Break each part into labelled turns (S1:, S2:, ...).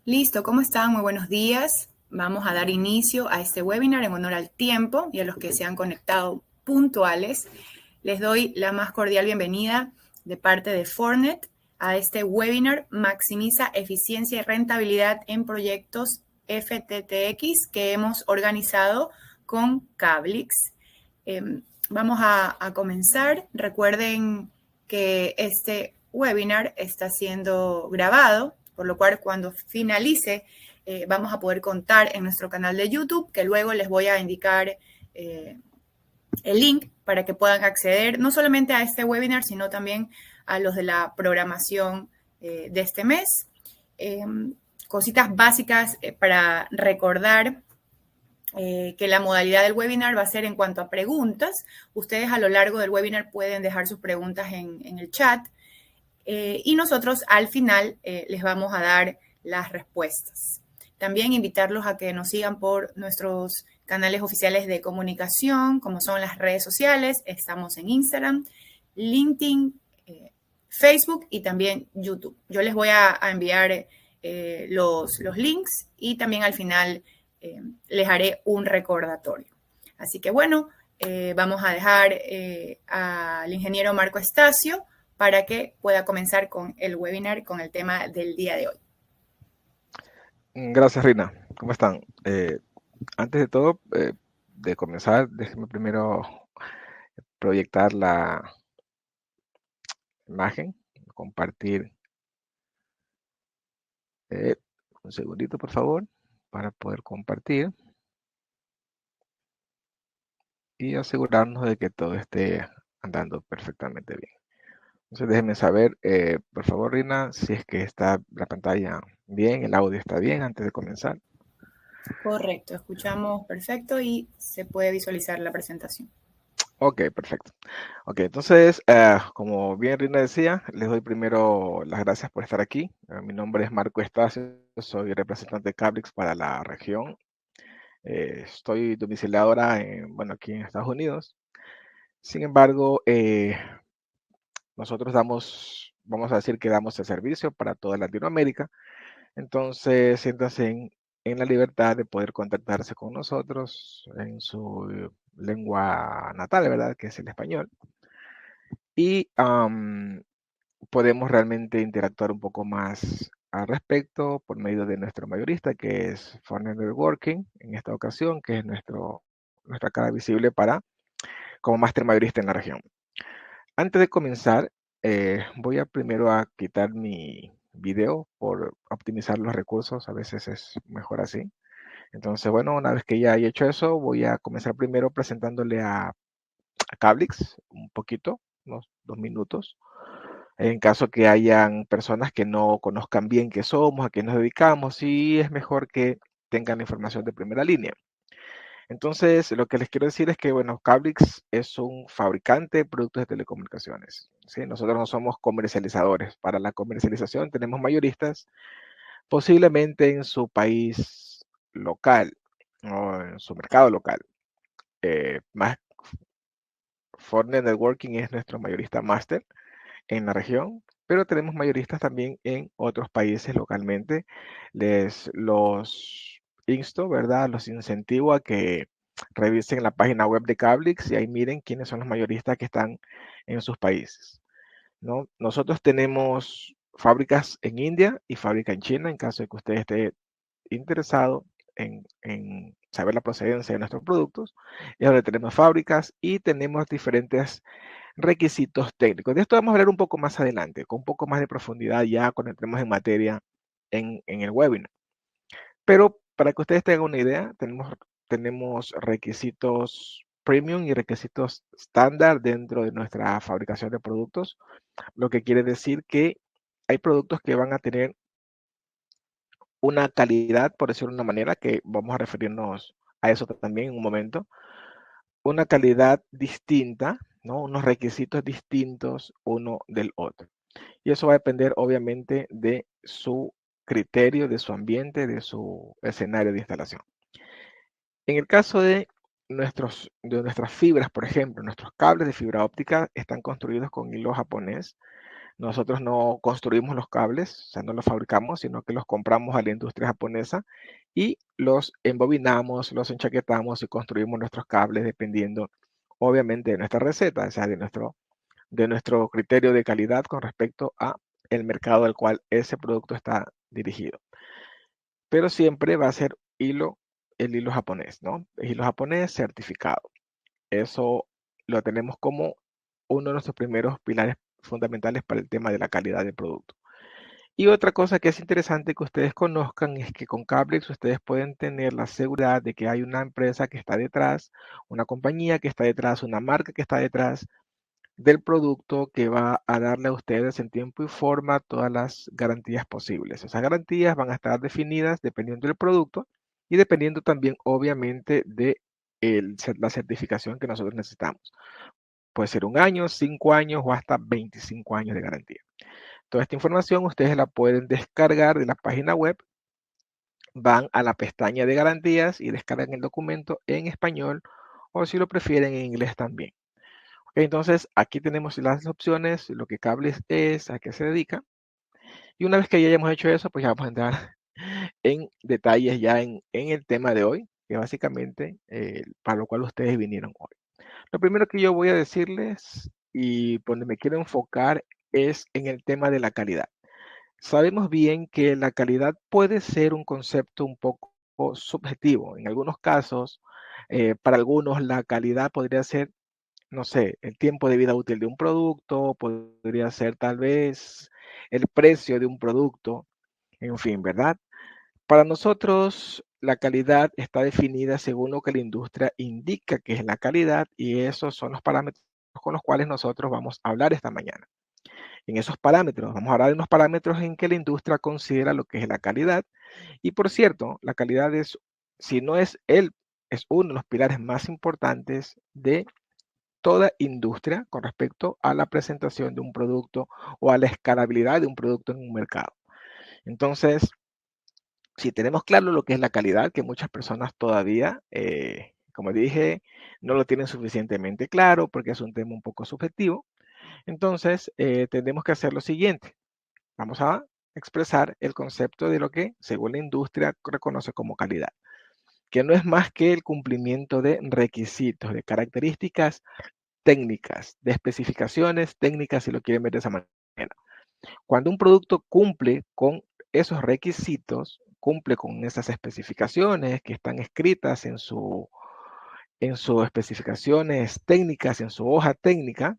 S1: Listo, ¿cómo están? Muy buenos días. Vamos a dar inicio a este webinar en honor al tiempo y a los que se han conectado puntuales. Les doy la más cordial bienvenida de parte de Fortnet a este webinar Maximiza eficiencia y rentabilidad en proyectos FTTX que hemos organizado con Cablix. Vamos a comenzar. Recuerden que este webinar está siendo grabado, por lo cual cuando finalice vamos a poder contar en nuestro canal de YouTube, que luego les voy a indicar el link para que puedan acceder no solamente a este webinar, sino también a los de la programación de este mes. Cositas básicas para recordar que la modalidad del webinar va a ser en cuanto a preguntas. Ustedes a lo largo del webinar pueden dejar sus preguntas en el chat y nosotros al final les vamos a dar las respuestas. También invitarlos a que nos sigan por nuestros canales oficiales de comunicación, como son las redes sociales. Estamos en Instagram, LinkedIn, Facebook y también YouTube. Yo les voy a enviar los links y también al final les haré un recordatorio. Así que bueno, vamos a dejar al ingeniero Marco Estacio para que pueda comenzar con el webinar con el tema del día de hoy.
S2: Gracias, Rina. ¿Cómo están? Antes de todo, de comenzar, déjenme primero proyectar la imagen, compartir. Un segundito, por favor, para poder compartir y asegurarnos de que todo esté andando perfectamente bien. Entonces, déjenme saber, por favor, Rina, si es que está la pantalla bien, el audio está bien antes de comenzar.
S1: Correcto, escuchamos perfecto y se puede visualizar la presentación.
S2: Ok, perfecto. Ok, entonces, como bien Rina decía, les doy primero las gracias por estar aquí. Mi nombre es Marco Estacio, soy representante de Cablix para la región. Estoy domiciliado ahora aquí en Estados Unidos. Sin embargo, nosotros vamos a decir que damos el servicio para toda Latinoamérica. Entonces, siéntanse en la libertad de poder contactarse con nosotros en su lengua natal, ¿verdad? Que es el español. Y podemos realmente interactuar un poco más al respecto por medio de nuestro mayorista, que es Fortnet Networking, en esta ocasión, que es nuestra cara visible como máster mayorista en la región. Antes de comenzar, voy a primero a quitar mi video por optimizar los recursos, a veces es mejor así. Entonces, bueno, una vez que ya haya hecho eso, voy a comenzar primero presentándole a Cablix un poquito, unos 2 minutos. En caso que hayan personas que no conozcan bien qué somos, a qué nos dedicamos, sí es mejor que tengan información de primera línea. Entonces, lo que les quiero decir es que, bueno, Cablix es un fabricante de productos de telecomunicaciones. ¿Sí? Nosotros no somos comercializadores. Para la comercialización tenemos mayoristas, posiblemente en su país local o en su mercado local. Más Fortnet Networking es nuestro mayorista máster en la región, pero tenemos mayoristas también en otros países localmente. Los insto, ¿verdad? Los incentivo a que revisen la página web de Cablix y ahí miren quiénes son los mayoristas que están en sus países, ¿no? Nosotros tenemos fábricas en India y fábrica en China, en caso de que usted esté interesado en saber la procedencia de nuestros productos. Es donde tenemos fábricas y tenemos diferentes requisitos técnicos. De esto vamos a hablar un poco más adelante, con un poco más de profundidad ya cuando entremos en materia en el webinar. Pero para que ustedes tengan una idea, tenemos requisitos premium y requisitos estándar dentro de nuestra fabricación de productos, lo que quiere decir que hay productos que van a tener una calidad, por decirlo de una manera, que vamos a referirnos a eso también en un momento, una calidad distinta, ¿no? Unos requisitos distintos uno del otro. Y eso va a depender obviamente de su criterio, de su ambiente, de su escenario de instalación. En el caso de nuestras fibras, por ejemplo, nuestros cables de fibra óptica están construidos con hilo japonés Nosotros no construimos los cables, o sea, no los fabricamos, sino que los compramos a la industria japonesa y los embobinamos, los enchaquetamos y construimos nuestros cables dependiendo, obviamente, de nuestra receta, o sea, de nuestro criterio de calidad con respecto a el mercado al cual ese producto está dirigido. Pero siempre va a ser el hilo japonés, ¿no? El hilo japonés certificado. Eso lo tenemos como uno de nuestros primeros pilares fundamentales para el tema de la calidad del producto. Y otra cosa que es interesante que ustedes conozcan es que con Cablex ustedes pueden tener la seguridad de que hay una empresa que está detrás, una compañía que está detrás, una marca que está detrás del producto que va a darle a ustedes en tiempo y forma todas las garantías posibles. Esas garantías van a estar definidas dependiendo del producto y dependiendo también, obviamente, de la certificación que nosotros necesitamos. Puede ser 1 año, 5 años o hasta 25 años de garantía. Toda esta información ustedes la pueden descargar de la página web, van a la pestaña de garantías y descargan el documento en español o si lo prefieren en inglés también. Entonces, aquí tenemos las opciones, lo que Cables es, a qué se dedica. Y una vez que ya hayamos hecho eso, pues ya vamos a entrar en detalles ya en el tema de hoy, que básicamente para lo cual ustedes vinieron hoy. Lo primero que yo voy a decirles y donde me quiero enfocar es en el tema de la calidad. Sabemos bien que la calidad puede ser un concepto un poco subjetivo. En algunos casos, para algunos la calidad podría ser, no sé, el tiempo de vida útil de un producto, podría ser tal vez el precio de un producto, en fin, ¿verdad? Para nosotros, la calidad está definida según lo que la industria indica que es la calidad y esos son los parámetros con los cuales nosotros vamos a hablar esta mañana. En esos parámetros, vamos a hablar de unos parámetros en que la industria considera lo que es la calidad. Y por cierto, la calidad es, si no es es uno de los pilares más importantes de toda industria con respecto a la presentación de un producto o a la escalabilidad de un producto en un mercado. Entonces, si tenemos claro lo que es la calidad, que muchas personas todavía, como dije, no lo tienen suficientemente claro porque es un tema un poco subjetivo, entonces tenemos que hacer lo siguiente. Vamos a expresar el concepto de lo que, según la industria, reconoce como calidad, que no es más que el cumplimiento de requisitos, de características técnicas, de especificaciones técnicas, si lo quieren ver de esa manera. Cuando un producto cumple con esos requisitos, cumple con esas especificaciones que están escritas en sus especificaciones técnicas, en su hoja técnica,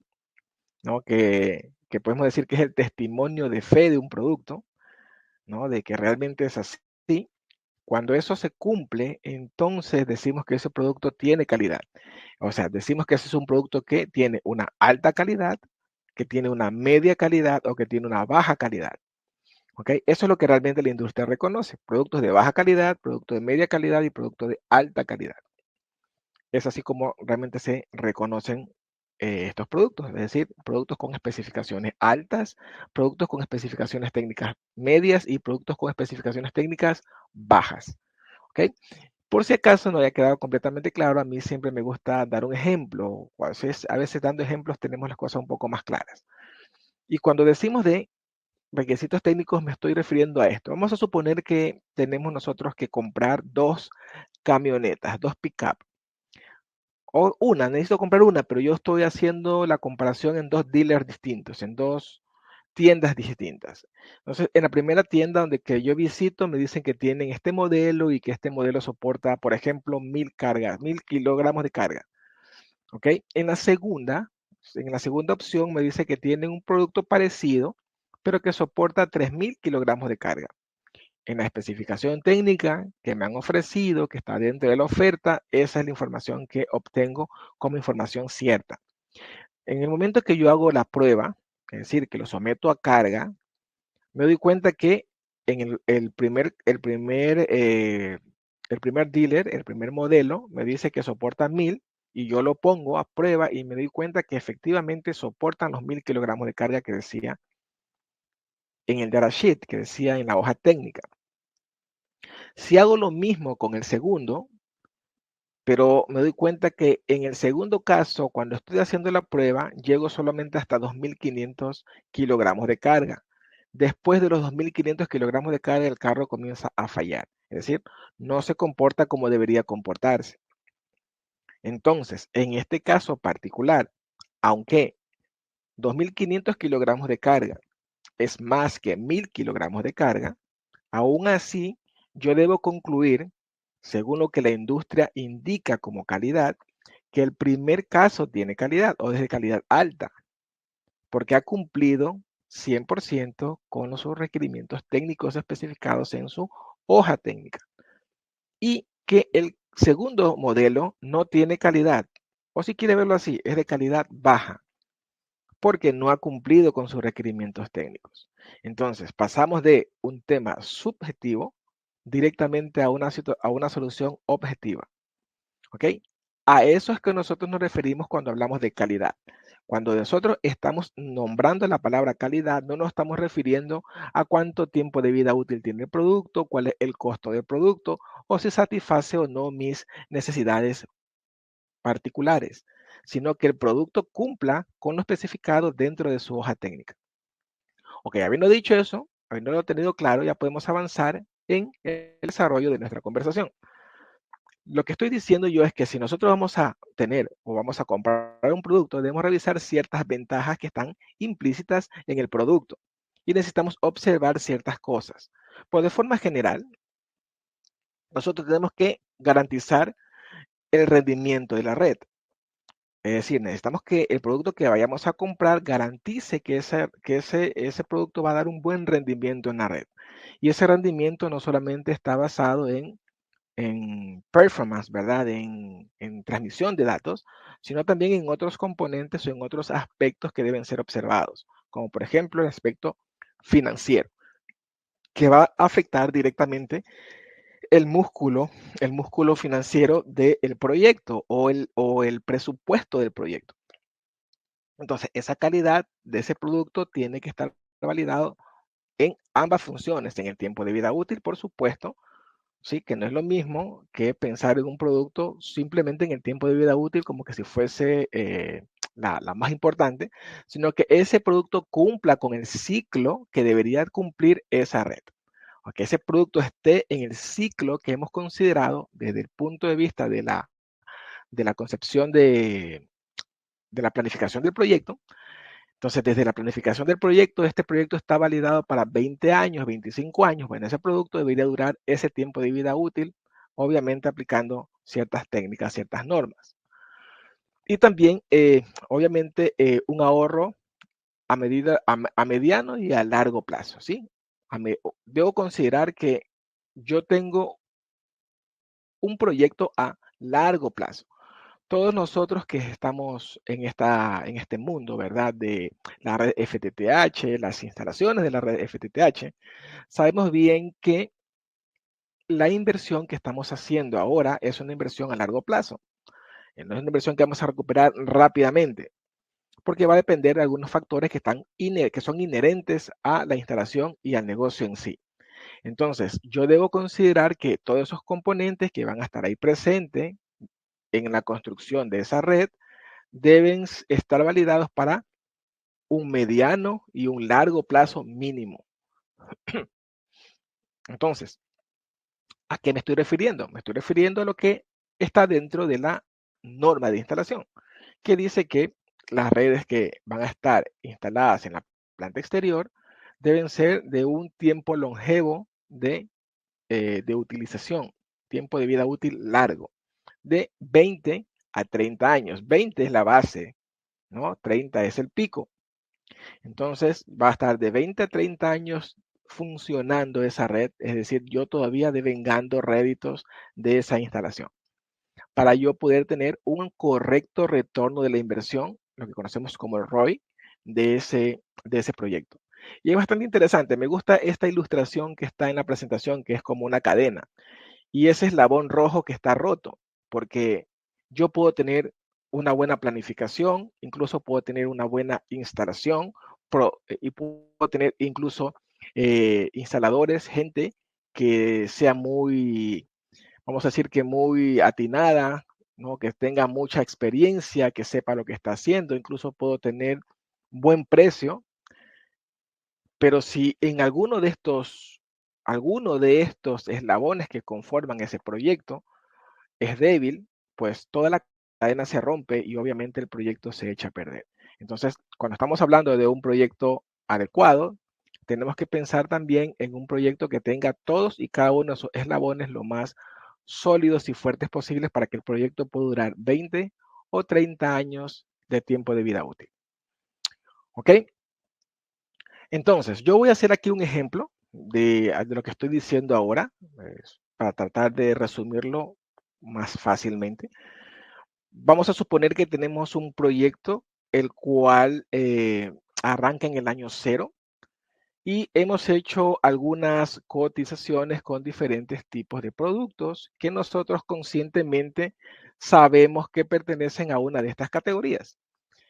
S2: ¿no? Que podemos decir que es el testimonio de fe de un producto, ¿no? De que realmente es así. Cuando eso se cumple, entonces decimos que ese producto tiene calidad. O sea, decimos que ese es un producto que tiene una alta calidad, que tiene una media calidad o que tiene una baja calidad. ¿Ok? Eso es lo que realmente la industria reconoce. Productos de baja calidad, productos de media calidad y productos de alta calidad. Es así como realmente se reconocen estos productos, es decir, productos con especificaciones altas, productos con especificaciones técnicas medias y productos con especificaciones técnicas bajas. ¿Ok? Por si acaso no haya quedado completamente claro, a mí siempre me gusta dar un ejemplo. A veces dando ejemplos tenemos las cosas un poco más claras. Y cuando decimos de requisitos técnicos me estoy refiriendo a esto. Vamos a suponer que tenemos nosotros que comprar 2 camionetas, 2 pick-up. O una, necesito comprar una, pero yo estoy haciendo la comparación en 2 dealers distintos, en 2 tiendas distintas. Entonces, en la primera tienda donde que yo visito, me dicen que tienen este modelo y que este modelo soporta, por ejemplo, 1000 cargas, 1000 kilogramos de carga. ¿Ok? En la segunda opción me dice que tienen un producto parecido, pero que soporta 3000 kilogramos de carga. En la especificación técnica que me han ofrecido, que está dentro de la oferta, esa es la información que obtengo como información cierta. En el momento que yo hago la prueba, es decir, que lo someto a carga, me doy cuenta que en el primer dealer, el primer modelo, me dice que soporta 1000 y yo lo pongo a prueba y me doy cuenta que efectivamente soportan los 1000 kilogramos de carga que decía en el datasheet, que decía en la hoja técnica. Si hago lo mismo con el segundo, Pero me doy cuenta que en el segundo caso, cuando estoy haciendo la prueba, llego solamente hasta 2.500 kilogramos de carga. Después de los 2.500 kilogramos de carga, el carro comienza a fallar. Es decir, no se comporta como debería comportarse. Entonces, en este caso particular, aunque 2.500 kilogramos de carga es más que 1.000 kilogramos de carga, aún así yo debo concluir, según lo que la industria indica como calidad, que el primer caso tiene calidad o es de calidad alta, porque ha cumplido 100% con los requerimientos técnicos especificados en su hoja técnica. Y que el segundo modelo no tiene calidad, o si quiere verlo así, es de calidad baja, porque no ha cumplido con sus requerimientos técnicos. Entonces, pasamos de un tema subjetivo directamente a una solución objetiva. ¿Ok? A eso es que nosotros nos referimos cuando hablamos de calidad. Cuando nosotros estamos nombrando la palabra calidad, no nos estamos refiriendo a cuánto tiempo de vida útil tiene el producto, cuál es el costo del producto o si satisface o no mis necesidades particulares, sino que el producto cumpla con lo especificado dentro de su hoja técnica. Ok, habiendo dicho eso, habiéndolo tenido claro, ya podemos avanzar en el desarrollo de nuestra conversación. Lo que estoy diciendo yo es que si nosotros vamos a tener o vamos a comprar un producto, debemos revisar ciertas ventajas que están implícitas en el producto y necesitamos observar ciertas cosas. Pues de forma general, nosotros tenemos que garantizar el rendimiento de la red. Es decir, necesitamos que el producto que vayamos a comprar garantice que ese producto va a dar un buen rendimiento en la red. Y ese rendimiento no solamente está basado en performance, ¿verdad? En transmisión de datos, sino también en otros componentes o en otros aspectos que deben ser observados, como por ejemplo el aspecto financiero, que va a afectar directamente el músculo financiero del proyecto o el presupuesto del proyecto. Entonces, esa calidad de ese producto tiene que estar validado en ambas funciones, en el tiempo de vida útil, por supuesto, sí, que no es lo mismo que pensar en un producto simplemente en el tiempo de vida útil como que si fuese la más importante, sino que ese producto cumpla con el ciclo que debería cumplir esa red. O que ese producto esté en el ciclo que hemos considerado desde el punto de vista de la concepción de la planificación del proyecto. Entonces, desde la planificación del proyecto, este proyecto está validado para 20 años, 25 años. Bueno, ese producto debería durar ese tiempo de vida útil, obviamente aplicando ciertas técnicas, ciertas normas. Y también, obviamente, un ahorro a mediano y a largo plazo, ¿sí? Debo considerar que yo tengo un proyecto a largo plazo. Todos nosotros que estamos en este mundo, ¿verdad? De la red FTTH, las instalaciones de la red FTTH, sabemos bien que la inversión que estamos haciendo ahora es una inversión a largo plazo. No es una inversión que vamos a recuperar rápidamente, porque va a depender de algunos factores que son inherentes a la instalación y al negocio en sí. Entonces, yo debo considerar que todos esos componentes que van a estar ahí presentes en la construcción de esa red deben estar validados para un mediano y un largo plazo mínimo. Entonces, ¿a qué me estoy refiriendo? Me estoy refiriendo a lo que está dentro de la norma de instalación, que dice que las redes que van a estar instaladas en la planta exterior deben ser de un tiempo longevo de utilización, tiempo de vida útil largo, de 20 a 30 años. 20 es la base, ¿no? 30 es el pico. Entonces va a estar de 20 a 30 años funcionando esa red, es decir, yo todavía devengando réditos de esa instalación, para yo poder tener un correcto retorno de la inversión, lo que conocemos como el ROI, de ese proyecto. Y es bastante interesante, me gusta esta ilustración que está en la presentación, que es como una cadena, y ese eslabón rojo que está roto, porque yo puedo tener una buena planificación, incluso puedo tener una buena instalación y puedo tener incluso instaladores, gente que sea muy, vamos a decir que muy atinada ¿no? Que tenga mucha experiencia, que sepa lo que está haciendo, incluso puedo tener buen precio, pero si en alguno de estos eslabones que conforman ese proyecto es débil, pues toda la cadena se rompe y obviamente el proyecto se echa a perder. Entonces, cuando estamos hablando de un proyecto adecuado, tenemos que pensar también en un proyecto que tenga todos y cada uno de esos eslabones lo más sólidos y fuertes posibles para que el proyecto pueda durar 20 o 30 años de tiempo de vida útil. ¿Ok? Entonces, yo voy a hacer aquí un ejemplo de lo que estoy diciendo ahora, para tratar de resumirlo más fácilmente. Vamos a suponer que tenemos un proyecto el cual arranca en el año cero y hemos hecho algunas cotizaciones con diferentes tipos de productos que nosotros conscientemente sabemos que pertenecen a una de estas categorías.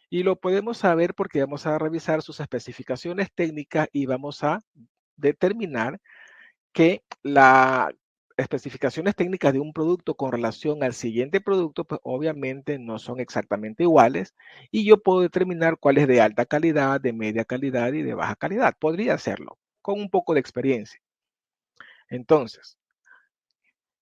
S2: Y lo podemos saber porque vamos a revisar sus especificaciones técnicas y vamos a determinar que las especificaciones técnicas de un producto con relación al siguiente producto, pues obviamente no son exactamente iguales y yo puedo determinar cuál es de alta calidad, de media calidad y de baja calidad. Podría hacerlo con un poco de experiencia. Entonces,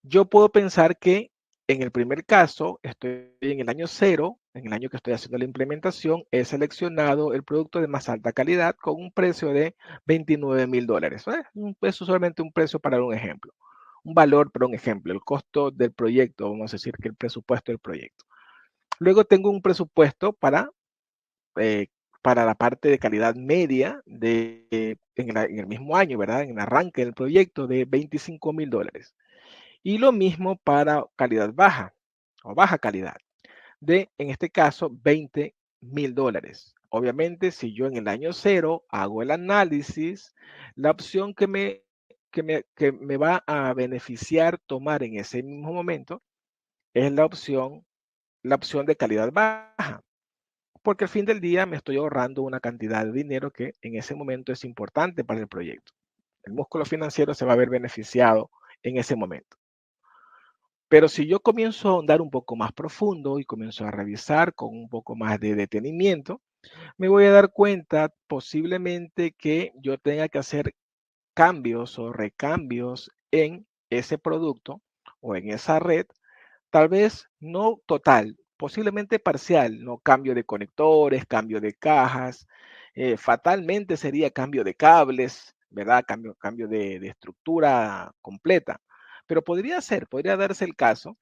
S2: yo puedo pensar que en el primer caso, estoy en el año cero, en el año que estoy haciendo la implementación, he seleccionado el producto de más alta calidad con un precio de $29,000. Es solamente un precio para dar un ejemplo. Un valor para un ejemplo, el costo del proyecto, vamos a decir que el presupuesto del proyecto. Luego tengo un presupuesto eh, para la parte de calidad media en el mismo año, ¿verdad? En el arranque del proyecto de $25,000. Y lo mismo para calidad baja o baja calidad en este caso, $20,000. Obviamente, si yo en el año cero hago el análisis, la opción que me va a beneficiar tomar en ese mismo momento es la opción de calidad baja, porque al fin del día me estoy ahorrando una cantidad de dinero que en ese momento es importante para el proyecto. El músculo financiero se va a ver beneficiado en ese momento. Pero si yo comienzo a ahondar un poco más profundo y comienzo a revisar con un poco más de detenimiento, me voy a dar cuenta posiblemente que yo tenga que hacer cambios o recambios en ese producto o en esa red, tal vez no total, posiblemente parcial, no cambio de conectores, cambio de cajas, fatalmente sería cambio de cables, ¿verdad? Cambio de estructura completa. Pero podría darse el caso.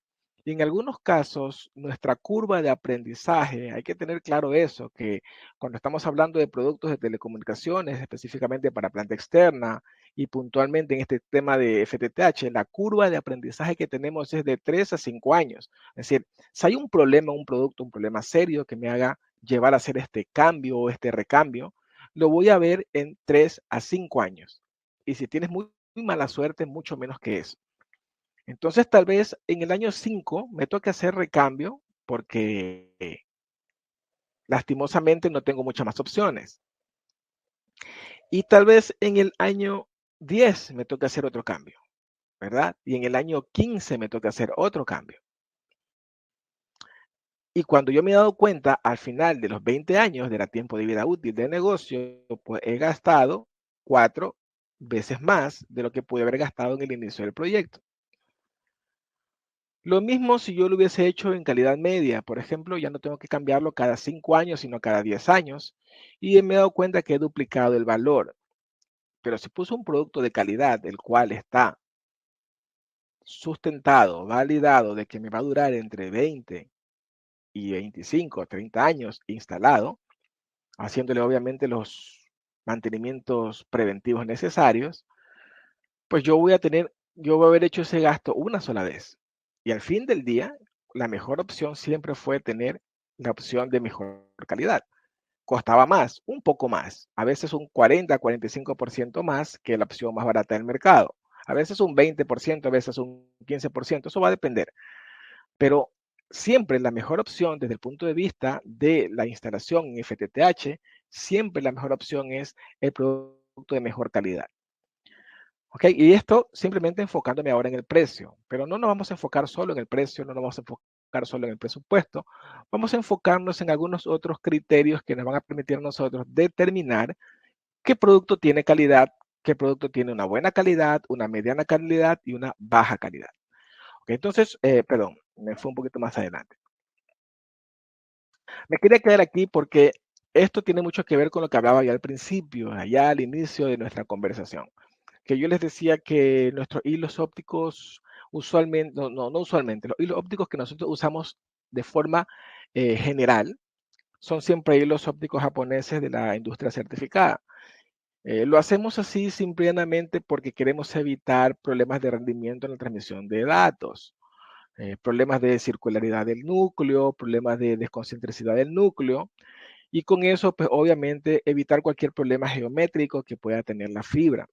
S2: Y en algunos casos, nuestra curva de aprendizaje, hay que tener claro eso, que cuando estamos hablando de productos de telecomunicaciones, específicamente para planta externa y puntualmente en este tema de FTTH, la curva de aprendizaje que tenemos es de 3 a 5 años. Es decir, si hay un problema, un producto, un problema serio que me haga llevar a hacer este cambio o este recambio, lo voy a ver en 3 a 5 años. Y si tienes muy mala suerte, mucho menos que eso. Entonces, tal vez en el año 5 me toque hacer recambio porque lastimosamente no tengo muchas más opciones. Y tal vez en el año 10 me toque hacer otro cambio, ¿verdad? Y en el año 15 me toque hacer otro cambio. Y cuando yo me he dado cuenta, al final de los 20 años de la tiempo de vida útil del negocio, pues he gastado 4 veces más de lo que pude haber gastado en el inicio del proyecto. Lo mismo si yo lo hubiese hecho en calidad media, por ejemplo, ya no tengo que cambiarlo cada 5 años, sino cada 10 años, y me he dado cuenta que he duplicado el valor. Pero si puso un producto de calidad, el cual está sustentado, validado, de que me va a durar entre 20 y 25 o 30 años instalado, haciéndole obviamente los mantenimientos preventivos necesarios, pues yo voy a haber hecho ese gasto una sola vez. Y al fin del día, la mejor opción siempre fue tener la opción de mejor calidad. Costaba más, un poco más, a veces un 40-45% más que la opción más barata del mercado. A veces un 20%, a veces un 15%, eso va a depender. Pero siempre la mejor opción desde el punto de vista de la instalación en FTTH, siempre la mejor opción es el producto de mejor calidad. ¿Ok? Y esto simplemente enfocándome ahora en el precio, pero no nos vamos a enfocar solo en el precio, no nos vamos a enfocar enfocar solo en el presupuesto, vamos a enfocarnos en algunos otros criterios que nos van a permitir a nosotros determinar qué producto tiene calidad, qué producto tiene una buena calidad, una mediana calidad y una baja calidad. Okay, entonces, perdón, me fui un poquito más adelante. Me quería quedar aquí porque esto tiene mucho que ver con lo que hablaba ya al principio, allá al inicio de nuestra conversación, que yo les decía que nuestros hilos ópticos usualmente, no usualmente, los hilos ópticos que nosotros usamos de forma general son siempre hilos ópticos japoneses de la industria certificada. Lo hacemos así simplemente porque queremos evitar problemas de rendimiento en la transmisión de datos, problemas de circularidad del núcleo, problemas de desconcentricidad del núcleo, y con eso, pues obviamente, evitar cualquier problema geométrico que pueda tener la fibra.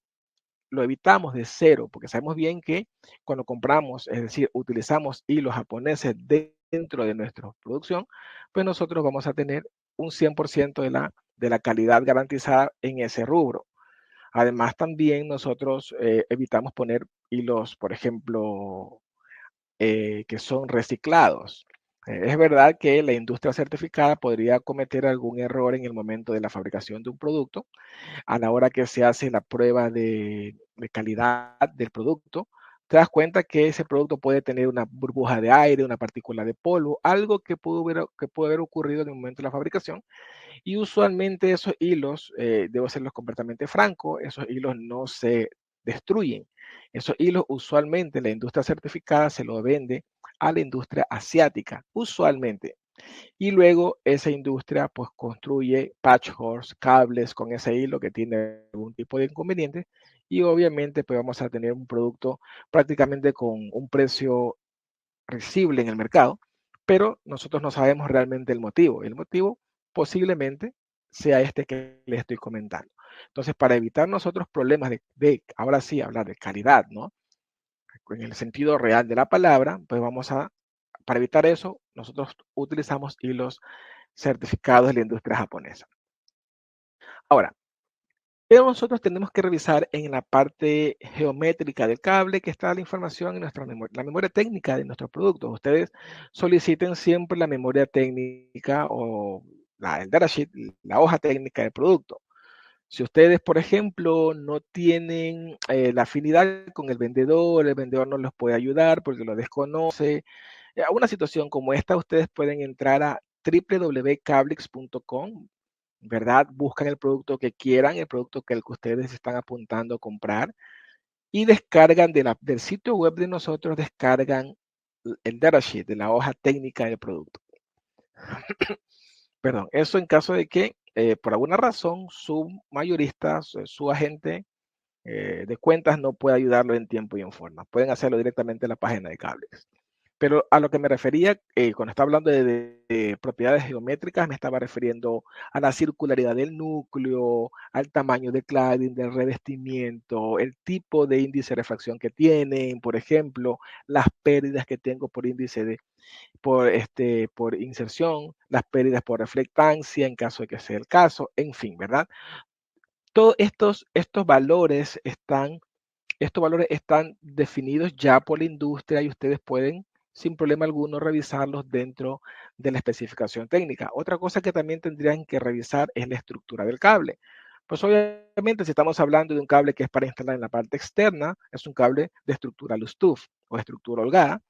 S2: Lo evitamos de cero, porque sabemos bien que cuando compramos, es decir, utilizamos hilos japoneses dentro de nuestra producción, pues nosotros vamos a tener un 100% de la calidad garantizada en ese rubro. Además, también nosotros evitamos poner hilos, por ejemplo, que son reciclados. Es verdad que la industria certificada podría cometer algún error en el momento de la fabricación de un producto, a la hora que se hace la prueba de calidad del producto, te das cuenta que ese producto puede tener una burbuja de aire, una partícula de polvo, algo que pudo haber ocurrido en el momento de la fabricación. Y usualmente esos hilos, debo serlos completamente franco, esos hilos no se destruyen. Esos hilos usualmente la industria certificada se los vende a la industria asiática, usualmente. Y luego esa industria pues construye patchworks, cables con ese hilo que tiene algún tipo de inconveniente y obviamente pues vamos a tener un producto prácticamente con un precio risible en el mercado, pero nosotros no sabemos realmente el motivo. El motivo posiblemente sea este que les estoy comentando. Entonces, para evitar nosotros problemas ahora sí, hablar de calidad, ¿no? En el sentido real de la palabra, pues para evitar eso, nosotros utilizamos hilos certificados de la industria japonesa. Ahora, pero nosotros tenemos que revisar en la parte geométrica del cable que está la información en nuestra memoria, la memoria técnica de nuestros productos. Ustedes soliciten siempre la memoria técnica o el datasheet, la hoja técnica del producto. Si ustedes, por ejemplo, no tienen la afinidad con el vendedor no los puede ayudar porque lo desconoce. A una situación como esta, ustedes pueden entrar a www.cablix.com, ¿verdad? Buscan el producto que quieran, el producto que ustedes están apuntando a comprar y descargan del sitio web de nosotros, descargan el datasheet de la hoja técnica del producto. Perdón, eso en caso de que por alguna razón su mayorista, su agente de cuentas no puede ayudarlo en tiempo y en forma. Pueden hacerlo directamente en la página de Cablix. Pero a lo que me refería, cuando estaba hablando de propiedades geométricas, me estaba refiriendo a la circularidad del núcleo, al tamaño del cladding, del revestimiento, el tipo de índice de refracción que tienen, por ejemplo, las pérdidas que tengo por índice por inserción, las pérdidas por reflectancia en caso de que sea el caso, en fin, ¿verdad? Todos estos valores están definidos ya por la industria y ustedes pueden sin problema alguno revisarlos dentro de la especificación técnica. Otra cosa que también tendrían que revisar es la estructura del cable. Pues obviamente si estamos hablando de un cable que es para instalar en la parte externa, es un cable de estructura Lustuf o estructura holgada,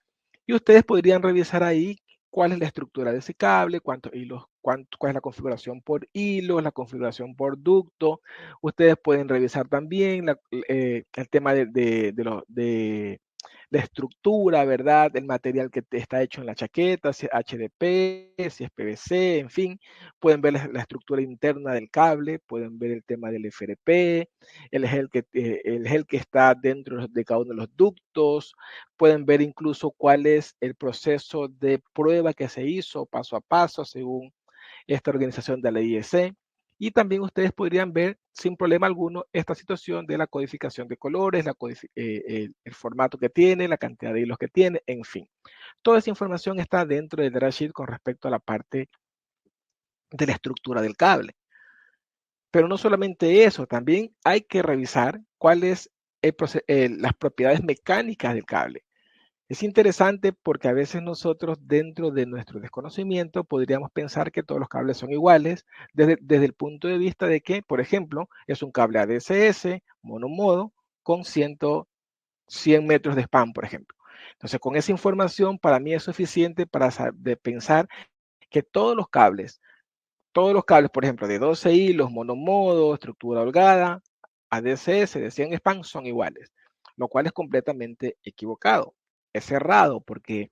S2: y ustedes podrían revisar ahí cuál es la estructura de ese cable, cuántos hilos, cuál es la configuración por hilos, la configuración por ducto. Ustedes pueden revisar también el tema de la estructura, ¿verdad? El material que está hecho en la chaqueta, si es HDP, si es PVC, en fin. Pueden ver la estructura interna del cable, pueden ver el tema del FRP, el gel que está dentro de cada uno de los ductos. Pueden ver incluso cuál es el proceso de prueba que se hizo paso a paso según esta organización de la IEC. Y también ustedes podrían ver sin problema alguno esta situación de la codificación de colores, el formato que tiene, la cantidad de hilos que tiene, en fin. Toda esa información está dentro del datasheet con respecto a la parte de la estructura del cable. Pero no solamente eso, también hay que revisar cuáles las propiedades mecánicas del cable. Es interesante porque a veces nosotros dentro de nuestro desconocimiento podríamos pensar que todos los cables son iguales desde el punto de vista de que, por ejemplo, es un cable ADSS, monomodo, con 100 metros de span, por ejemplo. Entonces, con esa información para mí es suficiente para pensar que todos los cables, por ejemplo, de 12 hilos, monomodo, estructura holgada, ADSS de 100 span son iguales, lo cual es completamente equivocado. Es errado porque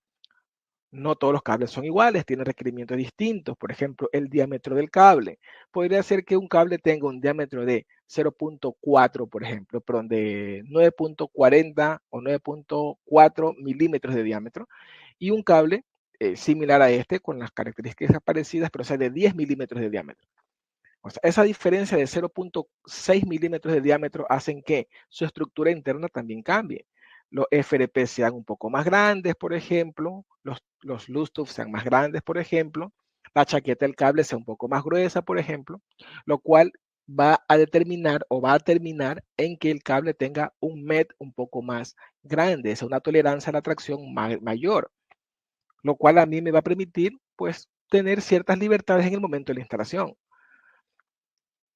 S2: no todos los cables son iguales, tienen requerimientos distintos. Por ejemplo, el diámetro del cable. Podría ser que un cable tenga un diámetro de 0.4, por ejemplo, perdón, de 9.40 o 9.4 milímetros de diámetro, y un cable similar a este, con las características parecidas, pero sea de 10 milímetros de diámetro. O sea, esa diferencia de 0.6 milímetros de diámetro hacen que su estructura interna también cambie. Los FRP sean un poco más grandes, por ejemplo, los loose tubes sean más grandes, por ejemplo, la chaqueta del cable sea un poco más gruesa, por ejemplo, lo cual va a determinar o va a terminar en que el cable tenga un MET un poco más grande, es una tolerancia a la tracción mayor, lo cual a mí me va a permitir, pues, tener ciertas libertades en el momento de la instalación.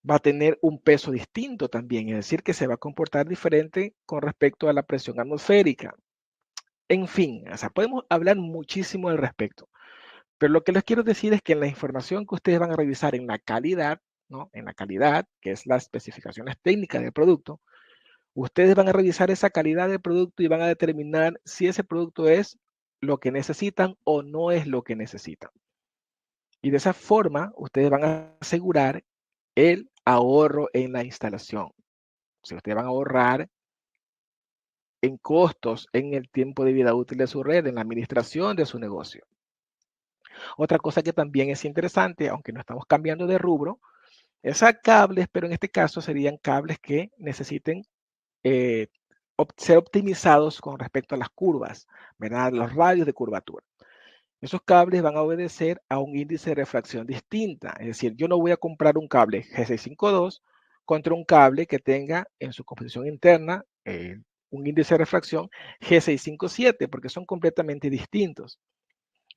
S2: Va a tener un peso distinto también, es decir, que se va a comportar diferente con respecto a la presión atmosférica. En fin, o sea, podemos hablar muchísimo al respecto, pero lo que les quiero decir es que en la información que ustedes van a revisar en la calidad, ¿no? En la calidad, que es las especificaciones técnicas del producto, ustedes van a revisar esa calidad del producto y van a determinar si ese producto es lo que necesitan o no es lo que necesitan. Y de esa forma, ustedes van a asegurar el ahorro en la instalación. Si ustedes van a ahorrar en costos, en el tiempo de vida útil de su red, en la administración de su negocio. Otra cosa que también es interesante, aunque no estamos cambiando de rubro, es a cables, pero en este caso serían cables que necesiten eh, ser optimizados con respecto a las curvas, ¿verdad? Los radios de curvatura. Esos cables van a obedecer a un índice de refracción distinta. Es decir, yo no voy a comprar un cable G652 contra un cable que tenga en su composición interna un índice de refracción G657, porque son completamente distintos.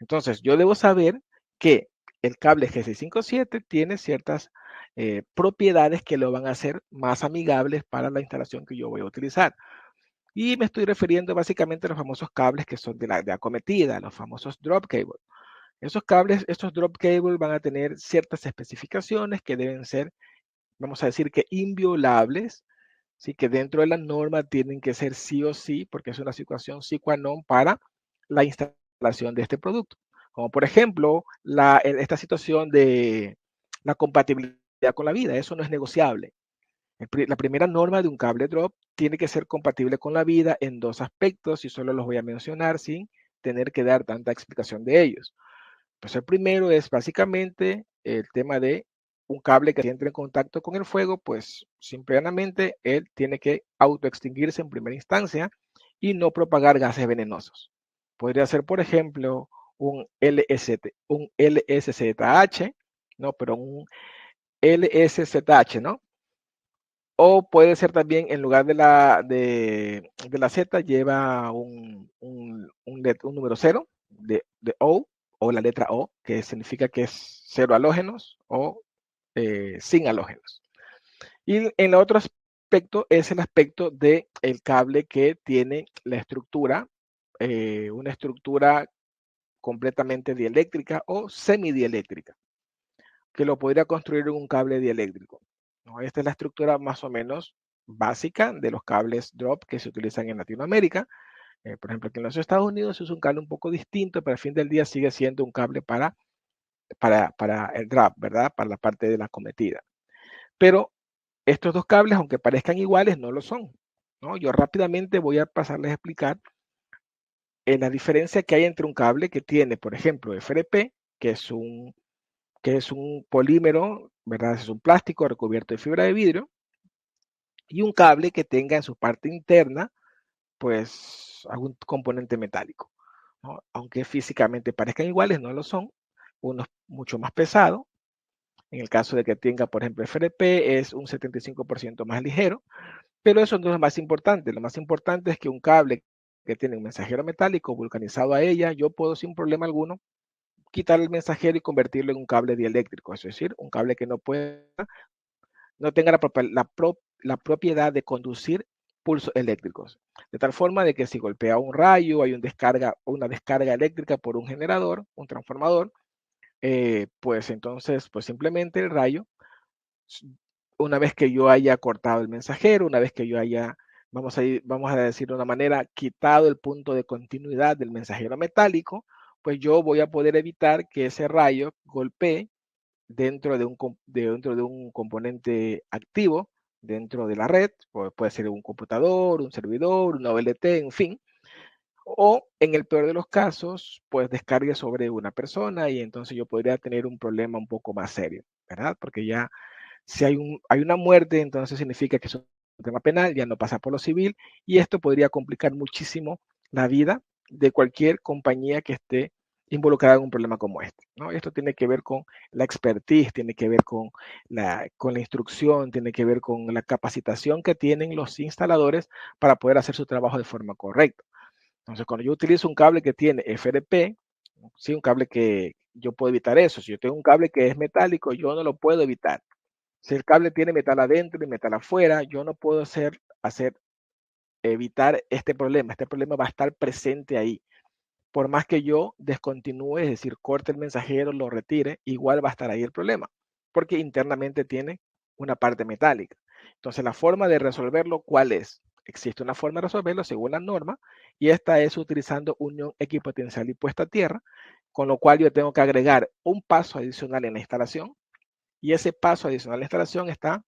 S2: Entonces, yo debo saber que el cable G657 tiene ciertas propiedades que lo van a hacer más amigables para la instalación que yo voy a utilizar. Y me estoy refiriendo básicamente a los famosos cables que son de acometida, los famosos drop cable. Esos cables, estos drop cable van a tener ciertas especificaciones que deben ser, vamos a decir que inviolables, ¿sí? Que dentro de la norma tienen que ser sí o sí, porque es una situación sine qua non para la instalación de este producto. Como por ejemplo, esta situación de la compatibilidad con la vida, eso no es negociable. La primera norma de un cable drop tiene que ser compatible con la vida en dos aspectos y solo los voy a mencionar sin tener que dar tanta explicación de ellos. Pues el primero es básicamente el tema de un cable que entre en contacto con el fuego, pues simplemente él tiene que autoextinguirse en primera instancia y no propagar gases venenosos. Podría ser, por ejemplo, un LSZH, ¿no? Pero un LSZH, ¿no? O puede ser también, en lugar de la Z, lleva un número 0 de O la letra O, que significa que es cero halógenos o sin halógenos. Y en el otro aspecto es el aspecto del cable que tiene la estructura, una estructura completamente dieléctrica o semidieléctrica, que lo podría construir en un cable dieléctrico, ¿no? Esta es la estructura más o menos básica de los cables drop que se utilizan en Latinoamérica. Por ejemplo, aquí en los Estados Unidos es un cable un poco distinto, pero al fin del día sigue siendo un cable para el drop, ¿verdad? Para la parte de la cometida. Pero estos dos cables, aunque parezcan iguales, no lo son, ¿no? Yo rápidamente voy a pasarles a explicar la diferencia que hay entre un cable que tiene, por ejemplo, FRP, que es un polímero, ¿verdad? Es un plástico recubierto de fibra de vidrio, y un cable que tenga en su parte interna, pues, algún componente metálico, ¿no? Aunque físicamente parezcan iguales, no lo son. Uno es mucho más pesado. En el caso de que tenga, por ejemplo, FRP, es un 75% más ligero, pero eso no es lo más importante. Lo más importante es que un cable que tiene un mensajero metálico vulcanizado a ella, yo puedo sin problema alguno quitar el mensajero y convertirlo en un cable dieléctrico, es decir, un cable que no tenga la propiedad de conducir pulsos eléctricos. De tal forma de que si golpea un rayo, hay una descarga eléctrica por un generador, un transformador, pues entonces, pues simplemente el rayo, una vez que yo haya cortado el mensajero, una vez que yo haya, vamos a decir de una manera, quitado el punto de continuidad del mensajero metálico, pues yo voy a poder evitar que ese rayo golpee dentro de un componente activo dentro de la red, puede ser un computador, un servidor, una OLT, en fin, o en el peor de los casos, pues descargue sobre una persona y entonces yo podría tener un problema un poco más serio, ¿verdad? Porque ya si hay una muerte, entonces significa que es un tema penal, ya no pasa por lo civil, y esto podría complicar muchísimo la vida de cualquier compañía que esté involucrada en un problema como este, ¿no? Esto tiene que ver con la expertise, tiene que ver con la instrucción, tiene que ver con la capacitación que tienen los instaladores para poder hacer su trabajo de forma correcta. Entonces, cuando yo utilizo un cable que tiene FRP, sí, un cable que yo puedo evitar eso. Si yo tengo un cable que es metálico, yo no lo puedo evitar. Si el cable tiene metal adentro y metal afuera, yo no puedo evitar este problema. Este problema va a estar presente ahí. Por más que yo descontinúe, es decir, corte el mensajero, lo retire, igual va a estar ahí el problema, porque internamente tiene una parte metálica. Entonces, la forma de resolverlo, ¿cuál es? Existe una forma de resolverlo según la norma, y esta es utilizando unión equipotencial y puesta a tierra, con lo cual yo tengo que agregar un paso adicional en la instalación, y ese paso adicional en la instalación está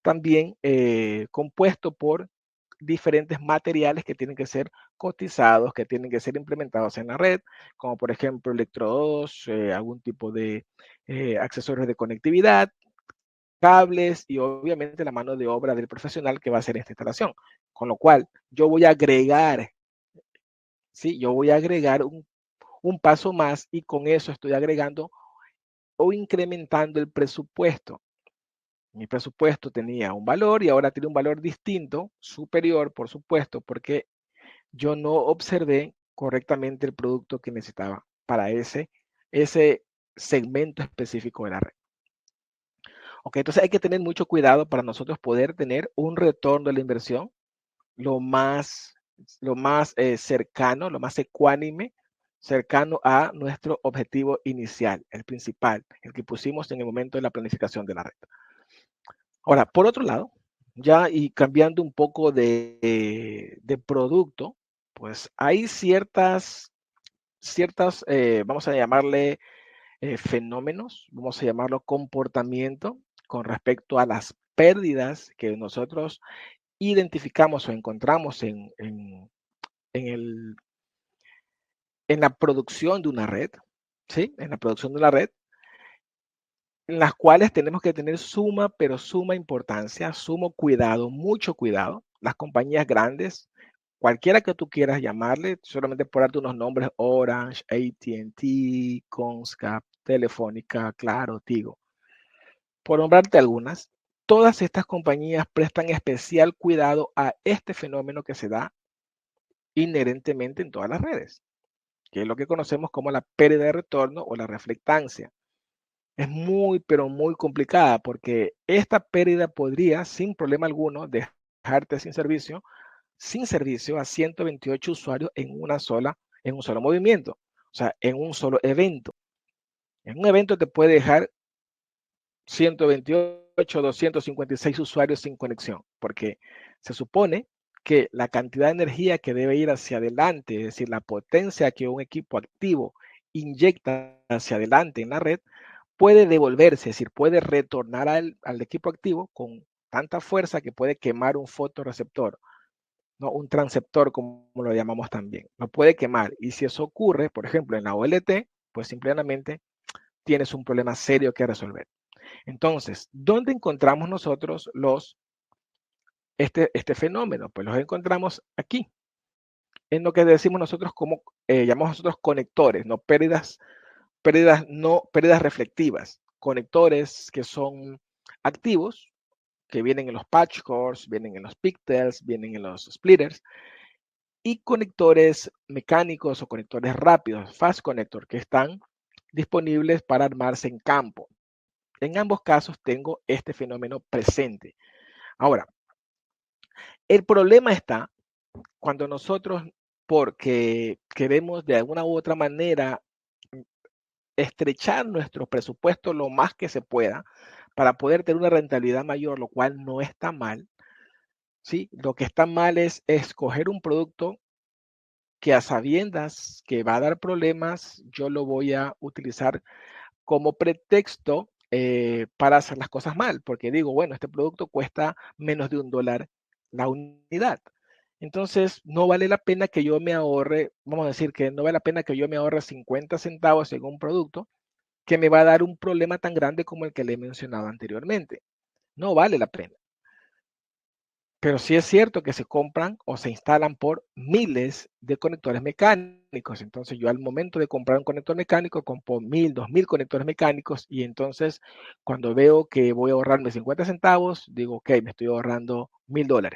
S2: también compuesto por diferentes materiales que tienen que ser cotizados, que tienen que ser implementados en la red, como por ejemplo electrodos, algún tipo de accesorios de conectividad, cables y obviamente la mano de obra del profesional que va a hacer esta instalación. Con lo cual, yo voy a agregar, ¿sí? Yo voy a agregar un paso más y con eso estoy agregando o incrementando el presupuesto. Mi presupuesto tenía un valor y ahora tiene un valor distinto, superior, por supuesto, porque yo no observé correctamente el producto que necesitaba para ese segmento específico de la red. Ok, entonces hay que tener mucho cuidado para nosotros poder tener un retorno de la inversión lo más, cercano, lo más ecuánime, cercano a nuestro objetivo inicial, el principal, el que pusimos en el momento de la planificación de la red. Ahora, por otro lado, ya y cambiando un poco de producto, pues hay ciertas, vamos a llamarle fenómenos, vamos a llamarlo comportamiento con respecto a las pérdidas que nosotros identificamos o encontramos en la producción de una red, ¿sí? En la producción de una red, en las cuales tenemos que tener suma, pero suma importancia, sumo cuidado, mucho cuidado. Las compañías grandes, cualquiera que tú quieras llamarle, solamente por darte unos nombres, Orange, AT&T, Comscap, Telefónica, Claro, Tigo, por nombrarte algunas, todas estas compañías prestan especial cuidado a este fenómeno que se da inherentemente en todas las redes, que es lo que conocemos como la pérdida de retorno o la reflectancia. Es muy, pero muy complicada porque esta pérdida podría, sin problema alguno, dejarte sin servicio a 128 usuarios en un solo movimiento, o sea, en un solo evento. En un evento te puede dejar 128, 256 usuarios sin conexión, porque se supone que la cantidad de energía que debe ir hacia adelante, es decir, la potencia que un equipo activo inyecta hacia adelante en la red, puede devolverse, es decir, puede retornar al equipo activo con tanta fuerza que puede quemar un fotorreceptor, ¿no? Un transceptor, como lo llamamos también. Lo puede quemar. Y si eso ocurre, por ejemplo, en la OLT, pues simplemente tienes un problema serio que resolver. Entonces, ¿dónde encontramos nosotros este fenómeno? Pues los encontramos aquí, en lo que decimos nosotros como, llamamos nosotros conectores, no pérdidas reflectivas, conectores que son activos, que vienen en los patch cores, vienen en los pigtails, vienen en los splitters, y conectores mecánicos o conectores rápidos, fast connector, que están disponibles para armarse en campo. En ambos casos tengo este fenómeno presente. Ahora, el problema está cuando nosotros, porque queremos de alguna u otra manera estrechar nuestro presupuesto lo más que se pueda para poder tener una rentabilidad mayor, lo cual no está mal, ¿sí? Lo que está mal es escoger un producto que a sabiendas que va a dar problemas, yo lo voy a utilizar como pretexto para hacer las cosas mal, porque digo, bueno, este producto cuesta menos de $1 la unidad. Entonces, no vale la pena que yo me ahorre, vamos a decir que no vale la pena que yo me ahorre 50 centavos en un producto que me va a dar un problema tan grande como el que le he mencionado anteriormente. No vale la pena. Pero sí es cierto que se compran o se instalan por miles de conectores mecánicos. Entonces yo al momento de comprar un conector mecánico compro 1000, 2000 conectores mecánicos y entonces cuando veo que voy a ahorrarme 50 centavos, digo, ok, me estoy ahorrando $1000.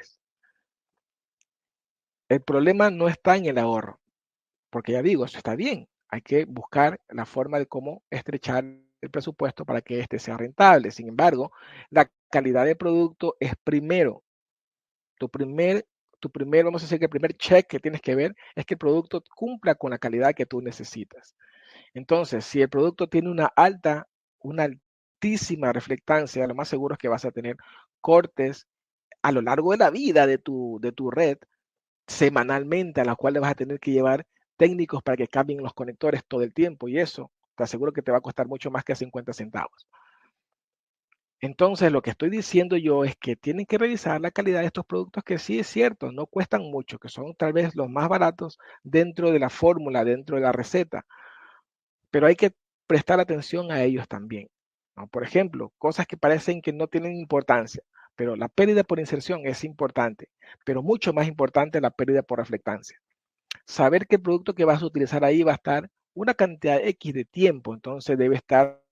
S2: El problema no está en el ahorro, porque ya digo, eso está bien. Hay que buscar la forma de cómo estrechar el presupuesto para que este sea rentable. Sin embargo, la calidad de producto es primero. Tu primer, vamos a decir que el primer check que tienes que ver es que el producto cumpla con la calidad que tú necesitas. Entonces, si el producto tiene una altísima reflectancia, lo más seguro es que vas a tener cortes a lo largo de la vida de tu red semanalmente, a la cual le vas a tener que llevar técnicos para que cambien los conectores todo el tiempo y eso te aseguro que te va a costar mucho más que 50 centavos. Entonces, lo que estoy diciendo yo es que tienen que revisar la calidad de estos productos que sí es cierto, no cuestan mucho, que son tal vez los más baratos dentro de la fórmula, dentro de la receta, pero hay que prestar atención a ellos también, ¿no? Por ejemplo, cosas que parecen que no tienen importancia, pero la pérdida por inserción es importante, pero mucho más importante la pérdida por reflectancia. Saber que el producto que vas a utilizar ahí va a estar una cantidad X de tiempo, entonces debe estar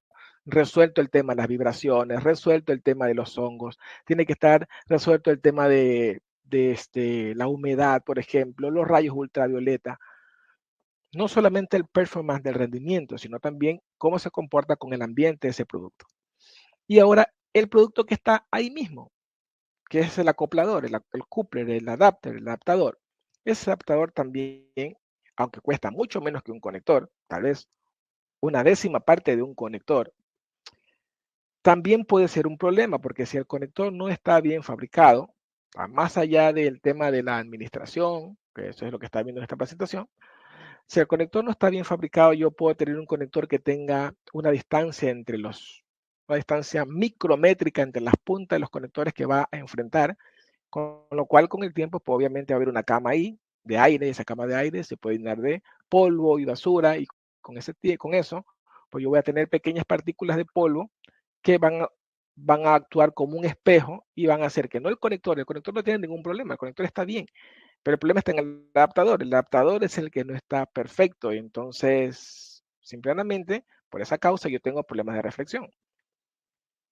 S2: resuelto el tema de las vibraciones, resuelto el tema de los hongos, tiene que estar resuelto el tema de la humedad, por ejemplo, los rayos ultravioleta, no solamente el performance del rendimiento, sino también cómo se comporta con el ambiente ese producto. Y ahora el producto que está ahí mismo, que es el acoplador, el coupler, el adapter, el adaptador. Ese adaptador también, aunque cuesta mucho menos que un conector, tal vez una décima parte de un conector, también puede ser un problema, porque si el conector no está bien fabricado, más allá del tema de la administración, que eso es lo que está viendo en esta presentación, si el conector no está bien fabricado, yo puedo tener un conector que tenga una distancia una distancia micrométrica entre las puntas de los conectores que va a enfrentar, con lo cual con el tiempo pues, obviamente va a haber una cama ahí de aire, y esa cama de aire se puede llenar de polvo y basura, y con eso, pues yo voy a tener pequeñas partículas de polvo que van a actuar como un espejo y van a hacer que no el conector no tiene ningún problema, el conector está bien, pero el problema está en el adaptador es el que no está perfecto, y entonces, simplemente, por esa causa yo tengo problemas de reflexión.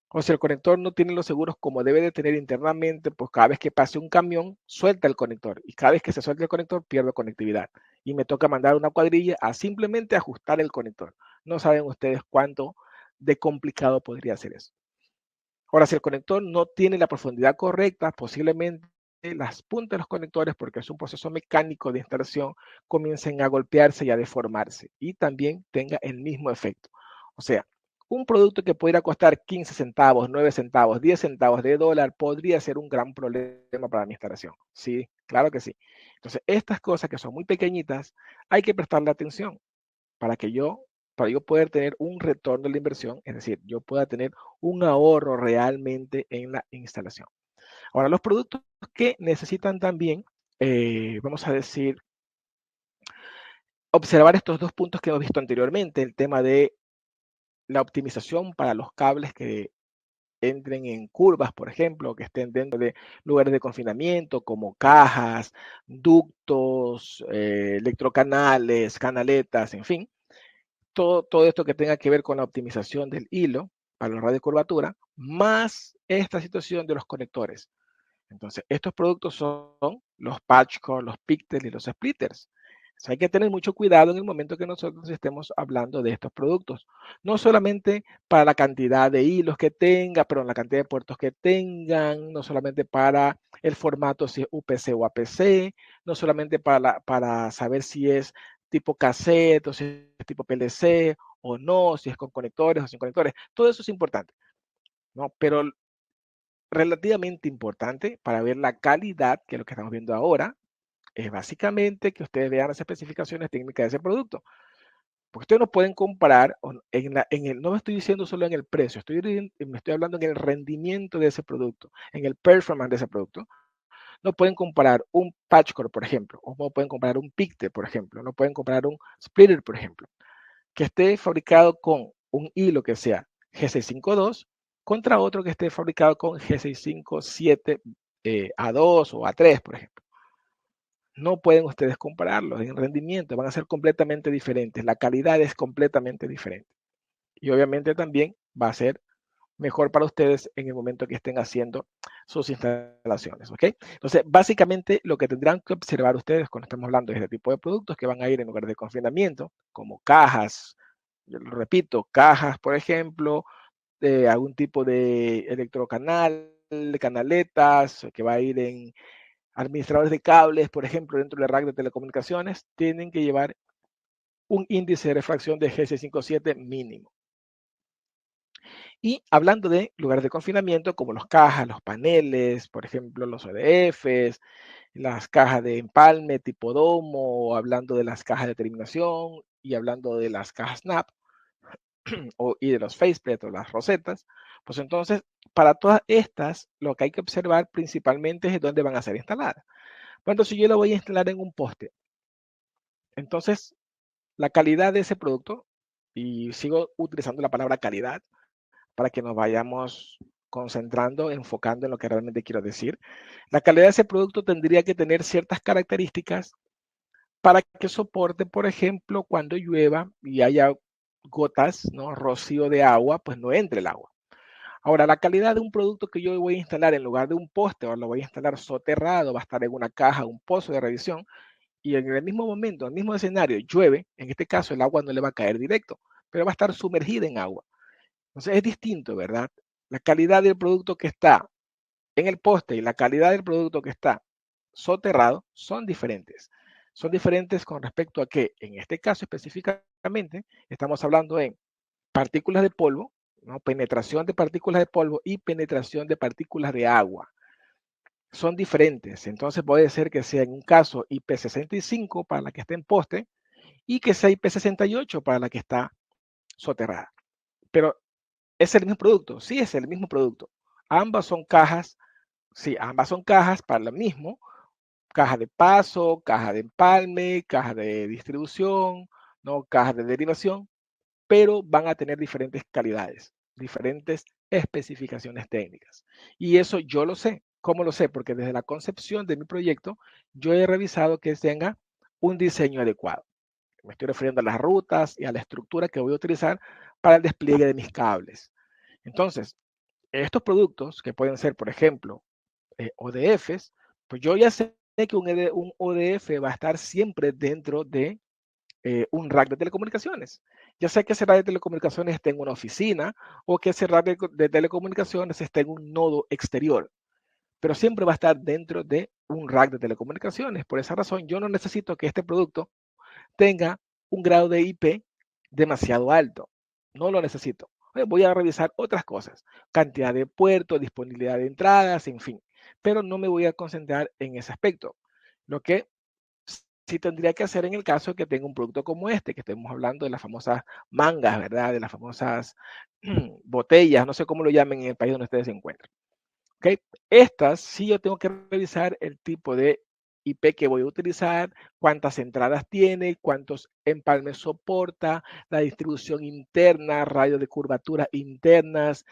S2: O si el conector no tiene los seguros como debe de tener internamente, pues cada vez que pase un camión, suelta el conector. Y cada vez que se suelta el conector, pierdo conectividad. Y me toca mandar una cuadrilla a simplemente ajustar el conector. No saben ustedes cuánto de complicado podría ser eso. Ahora, si el conector no tiene la profundidad correcta, posiblemente las puntas de los conectores, porque es un proceso mecánico de instalación, comiencen a golpearse y a deformarse y también tenga el mismo efecto. O sea, un producto que pudiera costar 15 centavos, 9 centavos, 10 centavos de dólar podría ser un gran problema para mi instalación. Sí, claro que sí. Entonces, estas cosas que son muy pequeñitas, hay que prestarle atención para que para yo poder tener un retorno de la inversión, es decir, yo pueda tener un ahorro realmente en la instalación. Ahora, los productos que necesitan también, vamos a decir, observar estos dos puntos que hemos visto anteriormente, el tema de la optimización para los cables que entren en curvas, por ejemplo, que estén dentro de lugares de confinamiento como cajas, ductos, electrocanales, canaletas, en fin. Todo esto que tenga que ver con la optimización del hilo para los radios de curvatura, más esta situación de los conectores. Entonces, estos productos son los patch cord, los pictels y los splitters. Entonces, hay que tener mucho cuidado en el momento que nosotros estemos hablando de estos productos. No solamente para la cantidad de hilos que tenga, pero la cantidad de puertos que tengan, no solamente para el formato si es UPC o APC, no solamente para saber si es tipo cassette o si es tipo PLC o no, si es con conectores o sin conectores. Todo eso es importante, ¿no? Pero relativamente importante para ver la calidad, que es lo que estamos viendo ahora, es básicamente que ustedes vean las especificaciones técnicas de ese producto. Porque ustedes no pueden comparar, no me estoy diciendo solo en el precio, me estoy hablando en el rendimiento de ese producto, en el performance de ese producto. No pueden comparar un patchcore, por ejemplo, o no pueden comparar un pictet, por ejemplo, no pueden comparar un splitter, por ejemplo, que esté fabricado con un hilo que sea G652 contra otro que esté fabricado con G657 A2 o A3, por ejemplo. No pueden ustedes compararlos en rendimiento, van a ser completamente diferentes. La calidad es completamente diferente. Y obviamente también va a ser mejor para ustedes en el momento que estén haciendo sus instalaciones, ¿ok? Entonces, básicamente lo que tendrán que observar ustedes cuando estamos hablando de este tipo de productos que van a ir en lugar de confinamiento, como cajas, yo lo repito, cajas, por ejemplo, de algún tipo de electrocanal, de canaletas, que va a ir en administradores de cables, por ejemplo, dentro del rack de telecomunicaciones, tienen que llevar un índice de refracción de G657 mínimo. Y hablando de lugares de confinamiento, como los cajas, los paneles, por ejemplo, los ODFs, las cajas de empalme tipo domo, hablando de las cajas de terminación y hablando de las cajas SNAP y de los faceplates o las rosetas, pues entonces, para todas estas, lo que hay que observar principalmente es dónde van a ser instaladas. Bueno, si yo lo voy a instalar en un poste, entonces la calidad de ese producto, y sigo utilizando la palabra calidad para que nos vayamos concentrando, enfocando en lo que realmente quiero decir. La calidad de ese producto tendría que tener ciertas características para que soporte, por ejemplo, cuando llueva y haya gotas, ¿no? Rocío de agua, pues no entre el agua. Ahora, la calidad de un producto que yo voy a instalar en lugar de un poste o lo voy a instalar soterrado, va a estar en una caja, un pozo de revisión, y en el mismo momento, en el mismo escenario, llueve, en este caso el agua no le va a caer directo, pero va a estar sumergida en agua. Entonces es distinto, ¿verdad? La calidad del producto que está en el poste y la calidad del producto que está soterrado son diferentes. Son diferentes con respecto a que, en este caso específicamente, estamos hablando en partículas de polvo, ¿no? Penetración de partículas de polvo y penetración de partículas de agua. Son diferentes. Entonces puede ser que sea en un caso IP65 para la que está en poste y que sea IP68 para la que está soterrada. Pero es el mismo producto, sí es el mismo producto. Ambas son cajas, sí, ambas son cajas para lo mismo, caja de paso, caja de empalme, caja de distribución, no caja de derivación, pero van a tener diferentes calidades, diferentes especificaciones técnicas. Y eso yo lo sé. ¿Cómo lo sé? Porque desde la concepción de mi proyecto, yo he revisado que tenga un diseño adecuado. Me estoy refiriendo a las rutas y a la estructura que voy a utilizar para el despliegue de mis cables. Entonces, estos productos que pueden ser, por ejemplo, ODFs, pues yo ya sé que un ODF va a estar siempre dentro de un rack de telecomunicaciones. Ya sea que ese rack de telecomunicaciones esté en una oficina o que ese rack de telecomunicaciones esté en un nodo exterior, pero siempre va a estar dentro de un rack de telecomunicaciones. Por esa razón, yo no necesito que este producto tenga un grado de IP demasiado alto. No lo necesito. Voy a revisar otras cosas, cantidad de puertos, disponibilidad de entradas, en fin, pero no me voy a concentrar en ese aspecto. Lo que sí tendría que hacer en el caso de que tenga un producto como este, que estemos hablando de las famosas mangas, ¿verdad? De las famosas botellas, no sé cómo lo llamen en el país donde ustedes se encuentran. ¿Okay? Estas sí yo tengo que revisar el tipo de IP que voy a utilizar, cuántas entradas tiene, cuántos empalmes soporta, la distribución interna, radios de curvatura internas,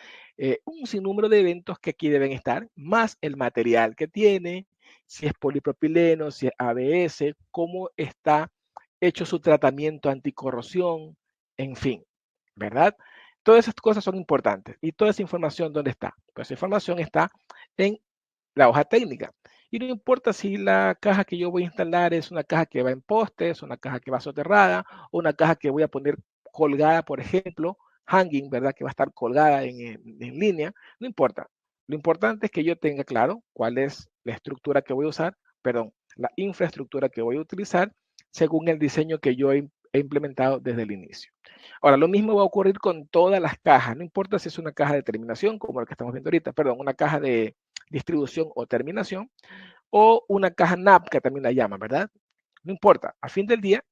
S2: un sinnúmero de eventos que aquí deben estar, más el material que tiene, si es polipropileno, si es ABS, cómo está hecho su tratamiento anticorrosión, en fin, ¿verdad? Todas esas cosas son importantes. ¿Y toda esa información dónde está? Pues esa información está en la hoja técnica. Y no importa si la caja que yo voy a instalar es una caja que va en postes, una caja que va soterrada, o una caja que voy a poner colgada, por ejemplo, hanging, ¿verdad? Que va a estar colgada en línea, no importa. Lo importante es que yo tenga claro cuál es la estructura que voy a usar, perdón, la infraestructura que voy a utilizar según el diseño que yo he implementado desde el inicio. Ahora, lo mismo va a ocurrir con todas las cajas, no importa si es una caja de terminación, como la que estamos viendo ahorita, perdón, una caja de distribución o terminación, o una caja NAP, que también la llaman, ¿verdad? No importa, a fin del día,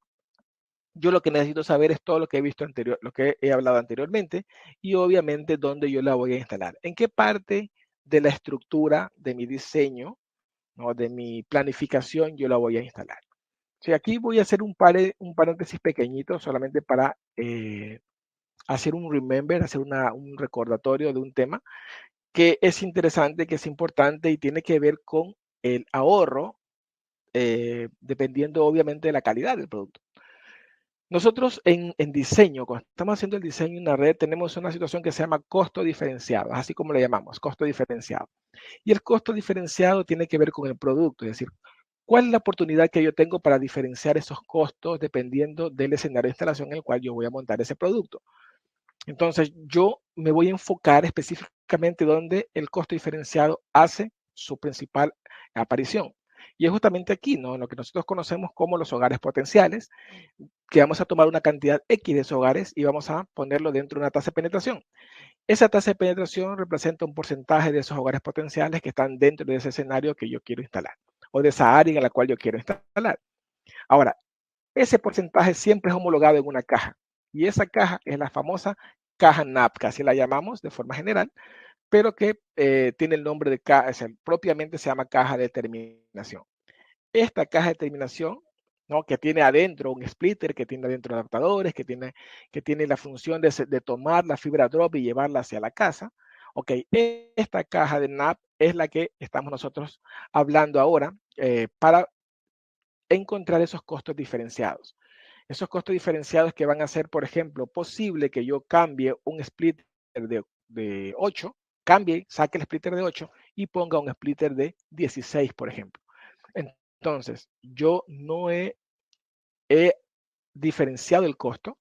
S2: yo lo que necesito saber es todo lo que he visto anterior, lo que he hablado anteriormente, y obviamente dónde yo la voy a instalar. En qué parte de la estructura de mi diseño, ¿no? De mi planificación, yo la voy a instalar. Sí, aquí voy a hacer un paréntesis pequeñito solamente para hacer un remember, hacer un recordatorio de un tema que es interesante, que es importante y tiene que ver con el ahorro, dependiendo obviamente de la calidad del producto. Nosotros en diseño, cuando estamos haciendo el diseño en una red, tenemos una situación que se llama costo diferenciado, así como le llamamos, costo diferenciado. Y el costo diferenciado tiene que ver con el producto, es decir, ¿cuál es la oportunidad que yo tengo para diferenciar esos costos dependiendo del escenario de instalación en el cual yo voy a montar ese producto? Entonces, yo me voy a enfocar específicamente donde el costo diferenciado hace su principal aparición. Y es justamente aquí, ¿no? En lo que nosotros conocemos como los hogares potenciales, que vamos a tomar una cantidad X de esos hogares y vamos a ponerlo dentro de una tasa de penetración. Esa tasa de penetración representa un porcentaje de esos hogares potenciales que están dentro de ese escenario que yo quiero instalar o de esa área en la cual yo quiero instalar. Ahora, ese porcentaje siempre es homologado en una caja y esa caja es la famosa caja NAP, que así la llamamos de forma general, pero que tiene el nombre de caja, propiamente se llama caja de terminación. Esta caja de terminación, ¿no? Que tiene adentro un splitter, que tiene adentro adaptadores, que tiene la función de tomar la fibra drop y llevarla hacia la casa. Ok, esta caja de NAP es la que estamos nosotros hablando ahora para encontrar esos costos diferenciados. Esos costos diferenciados que van a ser, por ejemplo, posible que yo cambie un splitter de 8, cambie, saque el splitter de 8 y ponga un splitter de 16, por ejemplo. Entonces, yo no he diferenciado el costo,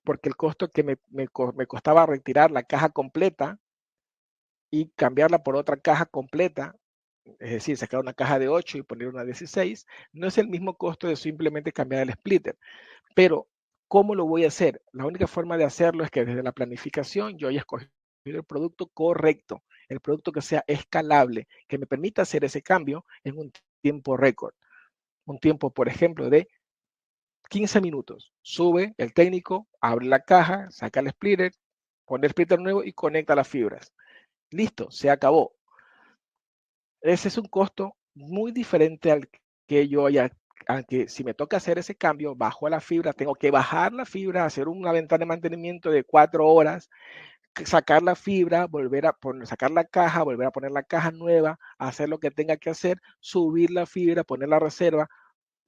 S2: porque el costo que me costaba retirar la caja completa y cambiarla por otra caja completa, es decir, sacar una caja de 8 y poner una 16, no es el mismo costo de simplemente cambiar el splitter. Pero, ¿cómo lo voy a hacer? La única forma de hacerlo es que desde la planificación yo haya escogido el producto correcto, el producto que sea escalable, que me permita hacer ese cambio en un tiempo récord. Un tiempo, por ejemplo, de 15 minutos. Sube el técnico, abre la caja, saca el splitter, pone el splitter nuevo y conecta las fibras. Listo, se acabó. Ese es un costo muy diferente al que yo haya, aunque si me toca hacer ese cambio, bajo la fibra, tengo que bajar la fibra, hacer una ventana de mantenimiento de 4 horas, sacar la fibra, volver a poner, sacar la caja, volver a poner la caja nueva, hacer lo que tenga que hacer, subir la fibra, poner la reserva.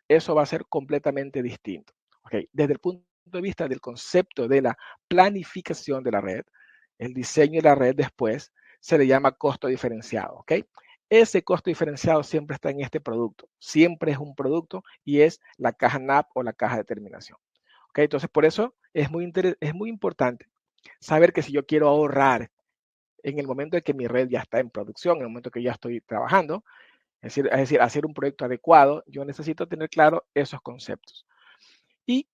S2: Eso va a ser completamente distinto. Okay. Desde el punto de vista del concepto de la planificación de la red, el diseño de la red después se le llama costo diferenciado. Okay. Ese costo diferenciado siempre está en este producto. Siempre es un producto y es la caja NAP o la caja de terminación. Okay. Entonces, por eso es muy importante saber que si yo quiero ahorrar en el momento en que mi red ya está en producción, en el momento que ya estoy trabajando, es decir, hacer un proyecto adecuado, yo necesito tener claro esos conceptos. Y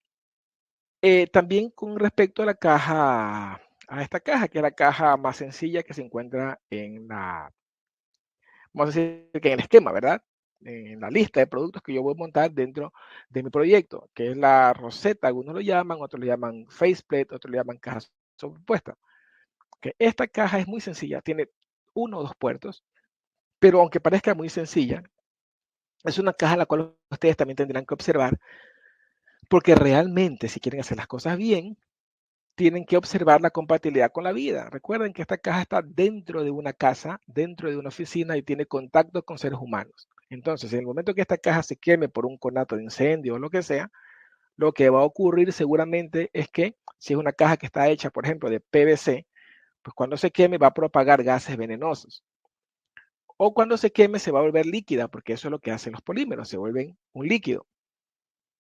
S2: también con respecto a la caja, a esta caja, que es la caja más sencilla que se encuentra en la, vamos a decir que en el esquema, ¿verdad? En la lista de productos que yo voy a montar dentro de mi proyecto, que es la roseta, algunos lo llaman, otros lo llaman faceplate, otros lo llaman caja sobrepuesta. Que esta caja es muy sencilla, tiene 1 o 2 puertos, pero aunque parezca muy sencilla, es una caja la cual ustedes también tendrán que observar, porque realmente si quieren hacer las cosas bien, tienen que observar la compatibilidad con la vida. Recuerden que esta caja está dentro de una casa, dentro de una oficina y tiene contacto con seres humanos. Entonces, en el momento que esta caja se queme por un conato de incendio o lo que sea, lo que va a ocurrir seguramente es que si es una caja que está hecha, por ejemplo, de PVC, pues cuando se queme va a propagar gases venenosos. O cuando se queme se va a volver líquida, porque eso es lo que hacen los polímeros, se vuelven un líquido,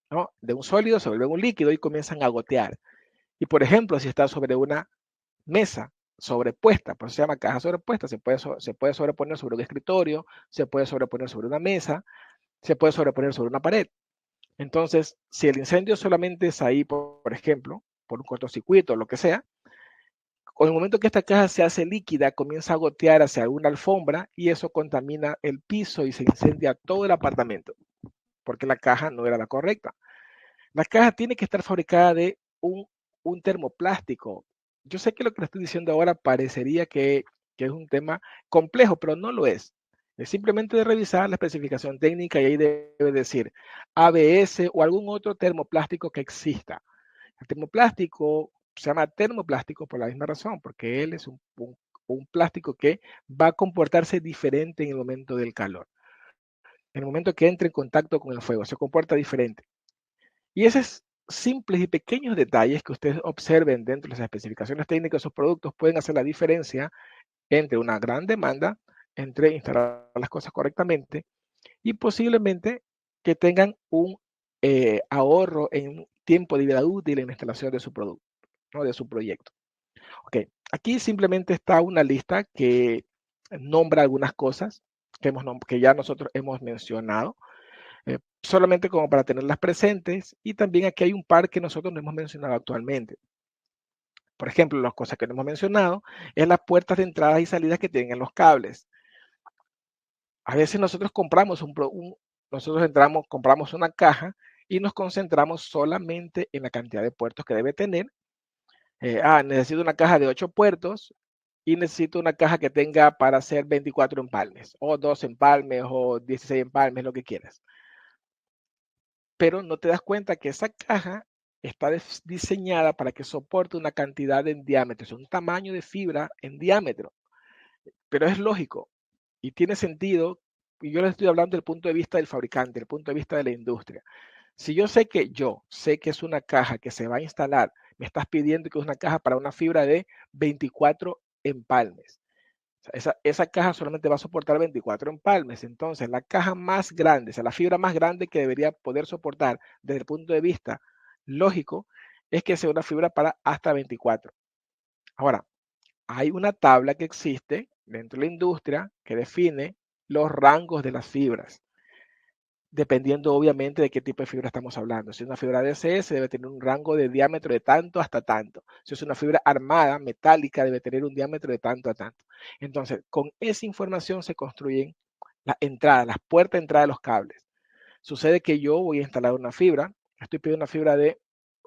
S2: ¿no? De un sólido se vuelven un líquido y comienzan a gotear. Y por ejemplo, si está sobre una mesa sobrepuesta, por eso se llama caja sobrepuesta, se puede sobreponer sobre un escritorio, se puede sobreponer sobre una mesa, se puede sobreponer sobre una pared. Entonces, si el incendio solamente es ahí, por ejemplo, por un cortocircuito o lo que sea, con el momento que esta caja se hace líquida, comienza a gotear hacia una alfombra y eso contamina el piso y se incendia todo el apartamento, porque la caja no era la correcta. La caja tiene que estar fabricada de un termoplástico. Yo sé que lo que le estoy diciendo ahora parecería que es un tema complejo, pero no lo es. Es simplemente de revisar la especificación técnica y ahí debe decir ABS o algún otro termoplástico que exista. El termoplástico se llama termoplástico por la misma razón, porque él es un plástico que va a comportarse diferente en el momento del calor. En el momento que entre en contacto con el fuego, se comporta diferente. Y esos simples y pequeños detalles que ustedes observen dentro de las especificaciones técnicas de sus productos pueden hacer la diferencia entre una gran demanda, entre instalar las cosas correctamente y posiblemente que tengan un ahorro en tiempo de vida útil en la instalación de su producto, ¿no? De su proyecto. Ok, aquí simplemente está una lista que nombra algunas cosas que ya nosotros hemos mencionado, solamente como para tenerlas presentes, y también aquí hay un par que nosotros no hemos mencionado actualmente. Por ejemplo, las cosas que no hemos mencionado es las puertas de entradas y salidas que tienen los cables. A veces nosotros compramos compramos una caja y nos concentramos solamente en la cantidad de puertos que debe tener. Necesito una caja de 8 puertos y necesito una caja que tenga para hacer 24 empalmes, o 2 empalmes, o 16 empalmes, lo que quieras. Pero no te das cuenta que esa caja está diseñada para que soporte una cantidad en diámetro, es un tamaño de fibra en diámetro. Pero es lógico y tiene sentido, y yo les estoy hablando del punto de vista del fabricante, del punto de vista de la industria. Si yo sé que es una caja que se va a instalar, me estás pidiendo que es una caja para una fibra de 24 empalmes. O sea, esa caja solamente va a soportar 24 empalmes. Entonces, la caja más grande, o sea, la fibra más grande que debería poder soportar desde el punto de vista lógico, es que sea una fibra para hasta 24. Ahora, hay una tabla que existe dentro de la industria que define los rangos de las fibras, dependiendo obviamente de qué tipo de fibra estamos hablando. Si es una fibra DCS, debe tener un rango de diámetro de tanto hasta tanto. Si es una fibra armada, metálica, debe tener un diámetro de tanto a tanto. Entonces, con esa información se construyen las entradas, las puertas de entrada de los cables. Sucede que yo voy a instalar una fibra, estoy pidiendo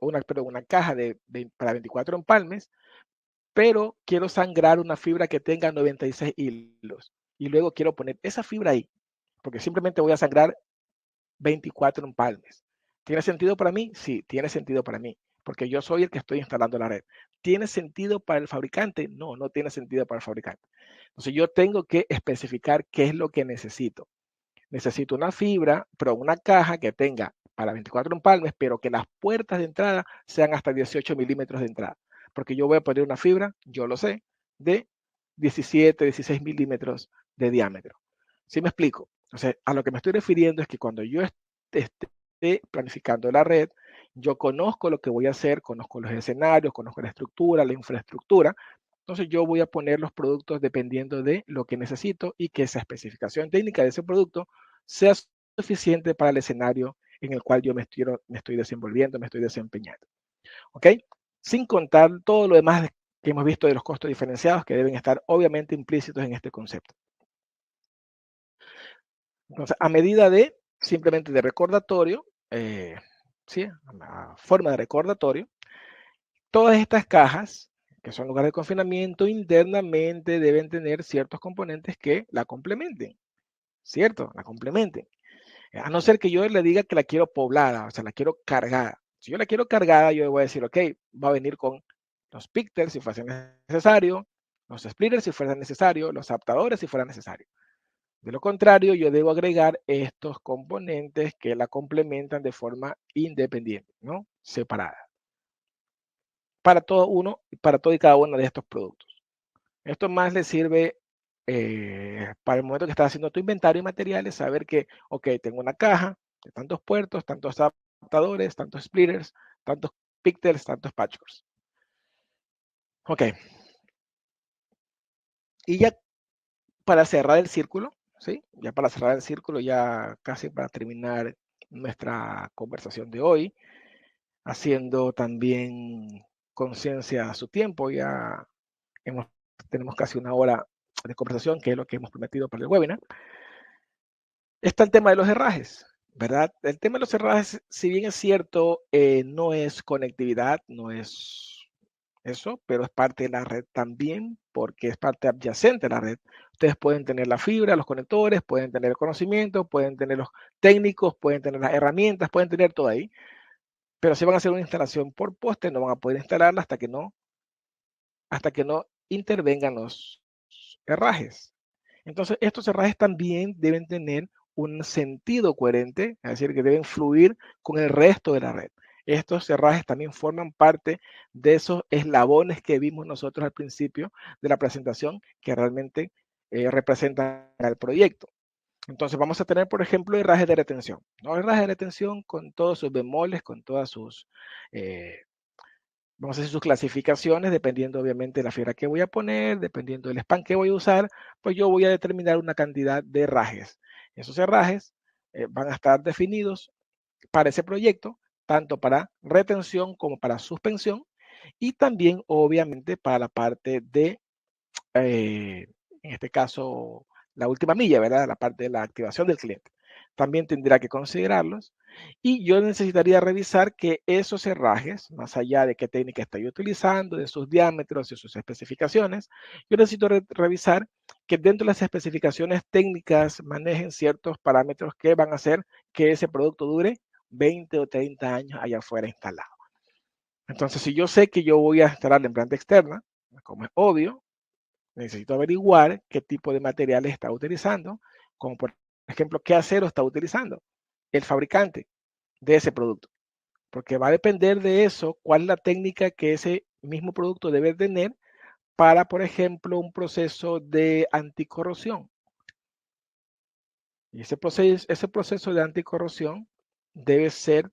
S2: una caja para 24 empalmes, pero quiero sangrar una fibra que tenga 96 hilos. Y luego quiero poner esa fibra ahí, porque simplemente voy a sangrar 24 empalmes. ¿Tiene sentido para mí? Sí, tiene sentido para mí, porque yo soy el que estoy instalando la red. ¿Tiene sentido para el fabricante? No, no tiene sentido para el fabricante. Entonces yo tengo que especificar qué es lo que necesito. Necesito una fibra, pero una caja que tenga para 24 empalmes, pero que las puertas de entrada sean hasta 18 milímetros de entrada. Porque yo voy a poner una fibra, yo lo sé, de 17, 16 milímetros de diámetro. ¿Sí me explico? O sea, a lo que me estoy refiriendo es que cuando yo esté planificando la red, yo conozco lo que voy a hacer, conozco los escenarios, conozco la estructura, la infraestructura. Entonces yo voy a poner los productos dependiendo de lo que necesito y que esa especificación técnica de ese producto sea suficiente para el escenario en el cual yo me estoy desenvolviendo, me estoy desempeñando. ¿Ok? Sin contar todo lo demás que hemos visto de los costos diferenciados que deben estar obviamente implícitos en este concepto. Entonces, a medida de simplemente de recordatorio, ¿sí? A forma de recordatorio, todas estas cajas, que son lugares de confinamiento, internamente deben tener ciertos componentes que la complementen, ¿cierto? La complementen. A no ser que yo le diga que la quiero poblada, o sea, la quiero cargada. Si yo la quiero cargada, yo le voy a decir, ok, va a venir con los picters si fuese necesario, los splitters si fuera necesario, los adaptadores si fuera necesario. De lo contrario, yo debo agregar estos componentes que la complementan de forma independiente, ¿no? Separada. Para todo y cada uno de estos productos. Esto más le sirve para el momento que estás haciendo tu inventario de materiales, saber que, ok, tengo una caja de tantos puertos, tantos adaptadores, tantos splitters, tantos pictels, tantos patchworks. Ok. Y ya para cerrar el círculo, ¿sí? Ya para cerrar el círculo, ya casi para terminar nuestra conversación de hoy, haciendo también conciencia a su tiempo, ya tenemos casi una hora de conversación, que es lo que hemos prometido para el webinar. Está el tema de los herrajes, ¿verdad? El tema de los herrajes, si bien es cierto, no es conectividad, no es eso, pero es parte de la red también, porque es parte adyacente a la red. Ustedes pueden tener la fibra, los conectores, pueden tener el conocimiento, pueden tener los técnicos, pueden tener las herramientas, pueden tener todo ahí, pero si van a hacer una instalación por poste, no van a poder instalarla hasta que no intervengan los herrajes. Entonces, estos herrajes también deben tener un sentido coherente, es decir, que deben fluir con el resto de la red. Estos herrajes también forman parte de esos eslabones que vimos nosotros al principio de la presentación, que realmente representan al proyecto. Entonces vamos a tener, por ejemplo, herrajes de retención. ¿No? Herrajes de retención con todos sus bemoles, con todas sus vamos a hacer sus clasificaciones dependiendo obviamente de la fibra que voy a poner, dependiendo del span que voy a usar, pues yo voy a determinar una cantidad de herrajes. Esos herrajes van a estar definidos para ese proyecto, tanto para retención como para suspensión y también obviamente para la parte de, en este caso, la última milla, ¿verdad? La parte de la activación del cliente. También tendrá que considerarlos y yo necesitaría revisar que esos herrajes, más allá de qué técnica estoy utilizando, de sus diámetros y sus especificaciones, yo necesito revisar que dentro de las especificaciones técnicas manejen ciertos parámetros que van a hacer que ese producto dure 20 o 30 años allá afuera instalado. Entonces, si yo sé que yo voy a instalar en planta externa, como es obvio, necesito averiguar qué tipo de materiales está utilizando, como por ejemplo, qué acero está utilizando el fabricante de ese producto, porque va a depender de eso cuál es la técnica que ese mismo producto debe tener para, por ejemplo, un proceso de anticorrosión. Y ese proceso de anticorrosión debe ser,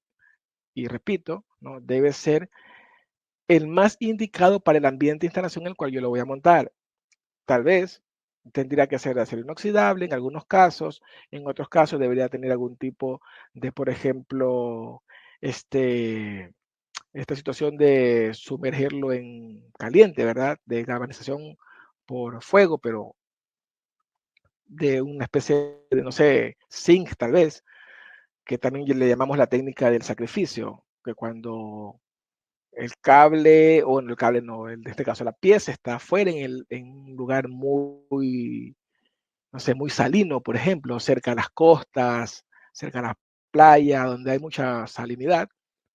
S2: y repito, ¿no? Debe ser el más indicado para el ambiente de instalación en el cual yo lo voy a montar. Tal vez tendría que ser de acero inoxidable en algunos casos, en otros casos debería tener algún tipo de, por ejemplo, esta situación de sumergirlo en caliente, ¿verdad? De galvanización por fuego, pero de una especie de, no sé, zinc tal vez, que también le llamamos la técnica del sacrificio, que cuando el cable, o no el cable no, en este caso la pieza está afuera en un lugar muy, no sé, muy salino, por ejemplo, cerca de las costas, cerca de la playa, donde hay mucha salinidad,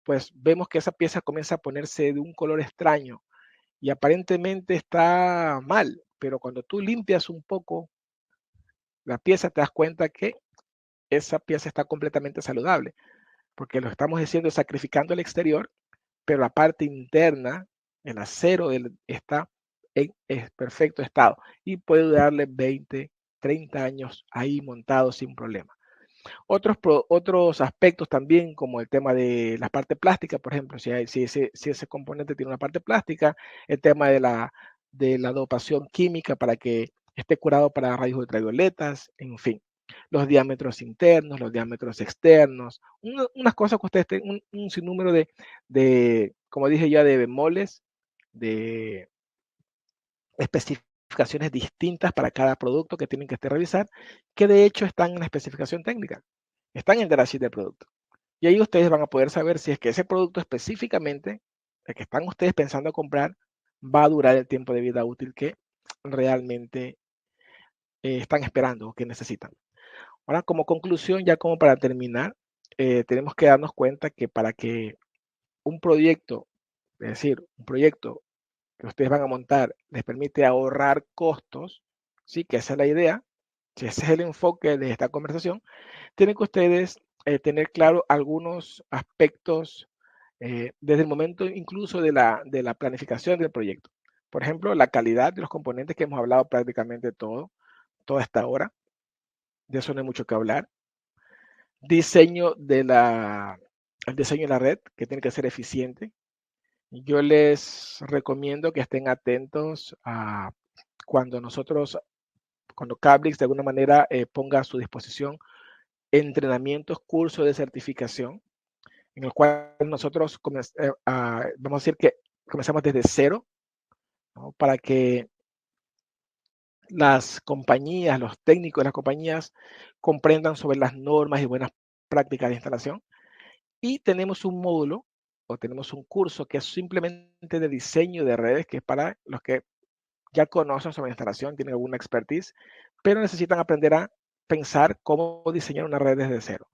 S2: pues vemos que esa pieza comienza a ponerse de un color extraño y aparentemente está mal, pero cuando tú limpias un poco la pieza te das cuenta que esa pieza está completamente saludable, porque lo estamos diciendo sacrificando el exterior, pero la parte interna, el acero está en perfecto estado y puede darle 20, 30 años ahí montado sin problema. Otros aspectos también, como el tema de la parte plástica, por ejemplo, si ese componente tiene una parte plástica, el tema de la dopación química para que esté curado para rayos ultravioletas, en fin, los diámetros internos, los diámetros externos, unas cosas que ustedes tienen, un sinnúmero como dije ya, de bemoles, de especificaciones distintas para cada producto que tienen que revisar, que de hecho están en la especificación técnica, están en el datasheet del producto. Y ahí ustedes van a poder saber si es que ese producto específicamente, el que están ustedes pensando comprar, va a durar el tiempo de vida útil que realmente están esperando o que necesitan. Ahora, como conclusión, ya como para terminar, tenemos que darnos cuenta que para que un proyecto, es decir, un proyecto que ustedes van a montar les permite ahorrar costos, ¿sí? Que esa es la idea, si ese es el enfoque de esta conversación, tienen que ustedes tener claro algunos aspectos desde el momento incluso de la planificación del proyecto. Por ejemplo, la calidad de los componentes que hemos hablado prácticamente todo. toda esta hora. De eso no hay mucho que hablar. Diseño de el diseño de la red, que tiene que ser eficiente. Yo les recomiendo que estén atentos a cuando Cablix de alguna manera ponga a su disposición entrenamientos, cursos de certificación, en el cual nosotros vamos a decir que comenzamos desde cero, ¿no? Para que las compañías, los técnicos de las compañías comprendan sobre las normas y buenas prácticas de instalación. Y tenemos un módulo o tenemos un curso que es simplemente de diseño de redes, que es para los que ya conocen sobre instalación, tienen alguna expertise, pero necesitan aprender a pensar cómo diseñar una red desde cero.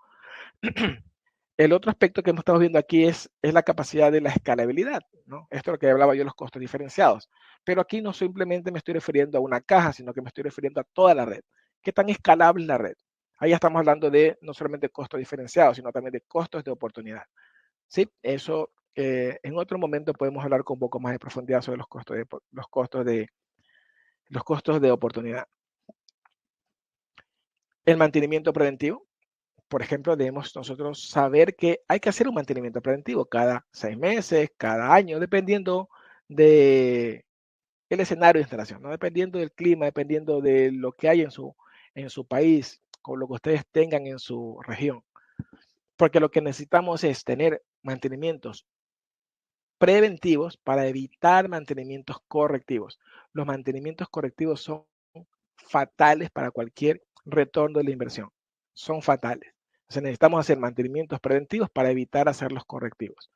S2: El otro aspecto que estamos viendo aquí es la capacidad de la escalabilidad, ¿no? Esto es lo que hablaba yo de los costos diferenciados. Pero aquí no simplemente me estoy refiriendo a una caja, sino que me estoy refiriendo a toda la red. ¿Qué tan escalable es la red? Ahí estamos hablando de no solamente costos diferenciados, sino también de costos de oportunidad. Sí, eso en otro momento podemos hablar con un poco más de profundidad sobre los costos de oportunidad. El mantenimiento preventivo. Por ejemplo, debemos nosotros saber que hay que hacer un mantenimiento preventivo cada 6 meses, cada año, dependiendo del escenario de instalación, ¿no? Dependiendo del clima, dependiendo de lo que hay en su país, con lo que ustedes tengan en su región. Porque lo que necesitamos es tener mantenimientos preventivos para evitar mantenimientos correctivos. Los mantenimientos correctivos son fatales para cualquier retorno de la inversión. Son fatales. Entonces necesitamos hacer mantenimientos preventivos para evitar hacer los correctivos.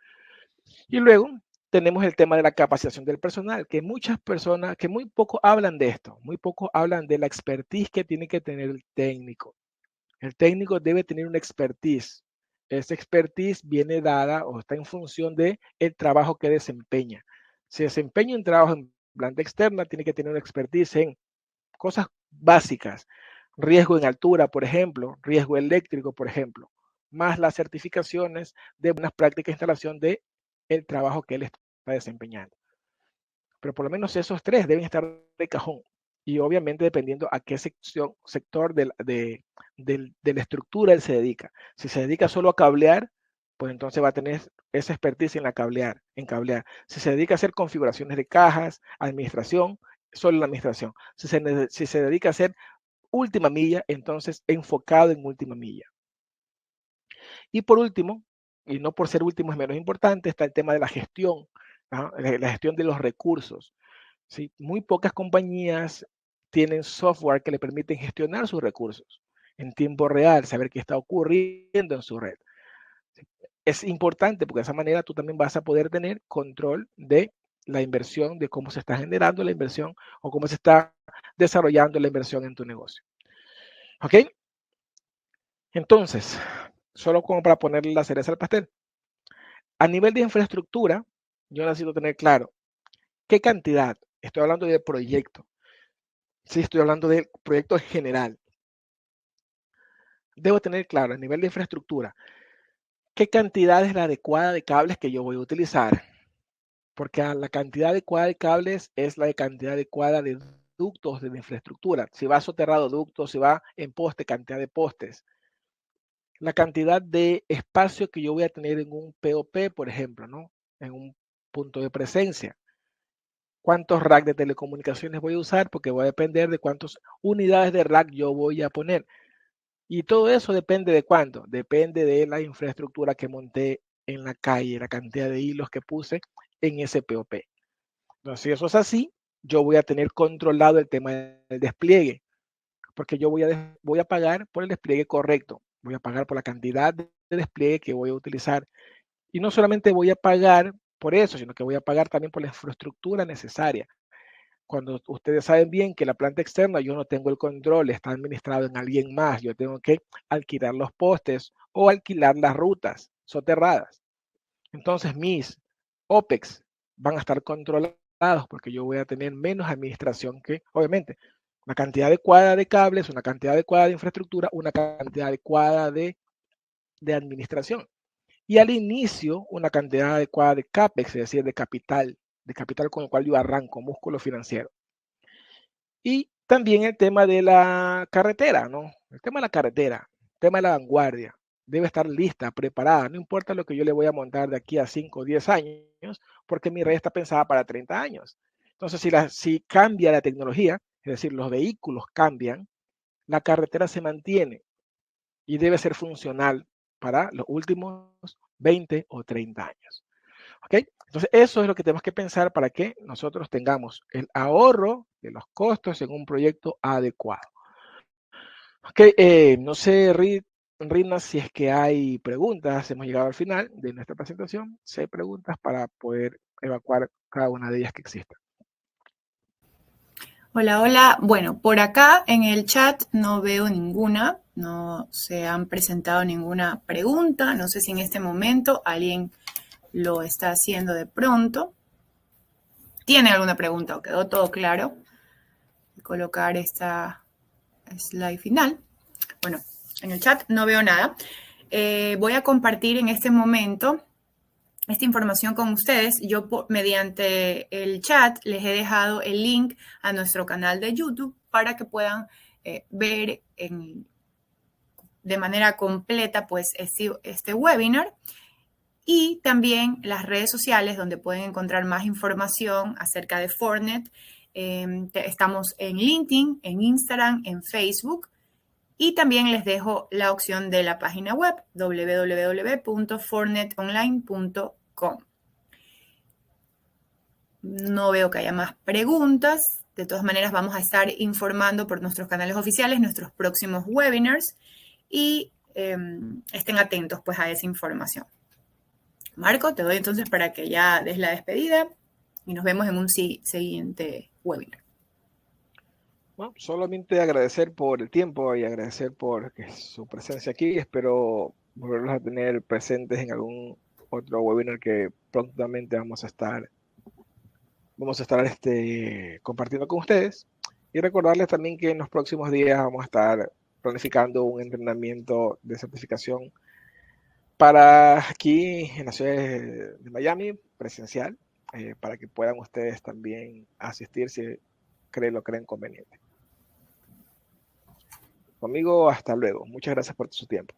S2: Y luego tenemos el tema de la capacitación del personal, que muchas personas, que muy poco hablan de esto, muy poco hablan de la expertise que tiene que tener el técnico. El técnico debe tener una expertise. Esa expertise viene dada o está en función de el trabajo que desempeña. Si desempeña un trabajo en planta externa, tiene que tener una expertise en cosas básicas. Riesgo en altura, por ejemplo, riesgo eléctrico, por ejemplo, más las certificaciones de buenas prácticas de instalación de el trabajo que él está desempeñando. Pero por lo menos esos tres deben estar de cajón. Y obviamente dependiendo a qué sector de la estructura él se dedica. Si se dedica solo a cablear, pues entonces va a tener esa expertise en cablear. Si se dedica a hacer configuraciones de cajas, administración, solo la administración. Si se dedica a hacer última milla, entonces enfocado en última milla. Y por último, y no por ser último es menos importante, está el tema de la gestión, ¿no? La gestión de los recursos. ¿Sí? Muy pocas compañías tienen software que le permiten gestionar sus recursos en tiempo real, saber qué está ocurriendo en su red. ¿Sí? Es importante porque de esa manera tú también vas a poder tener control de la inversión, de cómo se está generando la inversión o cómo se está desarrollando la inversión en tu negocio. ¿Ok? Entonces, solo como para ponerle la cereza al pastel. A nivel de infraestructura, yo necesito tener claro qué cantidad, estoy hablando de proyecto, sí, estoy hablando del proyecto general. Debo tener claro a nivel de infraestructura qué cantidad es la adecuada de cables que yo voy a utilizar, porque la cantidad adecuada de cables es la cantidad adecuada de ductos de la infraestructura. Si va soterrado ductos, si va en poste, cantidad de postes. La cantidad de espacio que yo voy a tener en un POP, por ejemplo, ¿no? En un punto de presencia. ¿Cuántos racks de telecomunicaciones voy a usar? Porque va a depender de cuántas unidades de rack yo voy a poner. Y todo eso depende de cuánto. Depende de la infraestructura que monté en la calle, la cantidad de hilos que puse en ese POP. Entonces, si eso es así, yo voy a tener controlado el tema del despliegue, porque yo voy a pagar por el despliegue correcto. Voy a pagar por la cantidad de despliegue que voy a utilizar. Y no solamente voy a pagar por eso, sino que voy a pagar también por la infraestructura necesaria. Cuando ustedes saben bien que la planta externa yo no tengo el control, está administrado en alguien más, yo tengo que alquilar los postes o alquilar las rutas soterradas. Entonces mis OPEX van a estar controlados porque yo voy a tener menos administración que, obviamente, una cantidad adecuada de cables, una cantidad adecuada de infraestructura, una cantidad adecuada de administración. Y al inicio, una cantidad adecuada de CAPEX, es decir, de capital con el cual yo arranco, músculo financiero. Y También el tema de la carretera, ¿no? El tema de la carretera, el tema de la vanguardia, debe estar lista, preparada, no importa lo que yo le voy a montar de aquí a 5 o 10 años, porque mi red está pensada para 30 años. Entonces, si cambia la tecnología, es decir, los vehículos cambian, la carretera se mantiene y debe ser funcional para los últimos 20 o 30 años. ¿Ok? Entonces, eso es lo que tenemos que pensar para que nosotros tengamos el ahorro de los costos en un proyecto adecuado. Ok, no sé, Rina, si es que hay preguntas. Hemos llegado al final de nuestra presentación. Si hay preguntas para poder evacuar cada una de ellas que exista.
S1: Hola, hola. Bueno, por acá en el chat no veo ninguna, no se han presentado ninguna pregunta. No sé si en este momento alguien lo está haciendo de pronto. ¿Tiene alguna pregunta o quedó todo claro? Voy a colocar esta slide final. Bueno, en el chat no veo nada. Voy a compartir en este momento esta información con ustedes. Yo mediante el chat les he dejado el link a nuestro canal de YouTube para que puedan ver de manera completa pues este webinar y también las redes sociales donde pueden encontrar más información acerca de Fortinet. Estamos en LinkedIn, en Instagram, en Facebook. Y también les dejo la opción de la página web www.fortnetonline.com. No veo que haya más preguntas. De todas maneras, vamos a estar informando por nuestros canales oficiales nuestros próximos webinars y estén atentos pues a esa información. Marco, te doy entonces para que ya des la despedida y nos vemos en un siguiente webinar.
S2: Bueno, solamente agradecer por el tiempo y agradecer por su presencia aquí. Espero volverlos a tener presentes en algún otro webinar que prontamente vamos a estar compartiendo con ustedes. Y recordarles también que en los próximos días vamos a estar planificando un entrenamiento de certificación para aquí en la ciudad de Miami, presencial, para que puedan ustedes también asistir si lo creen conveniente. Conmigo, hasta luego. Muchas gracias por su tiempo.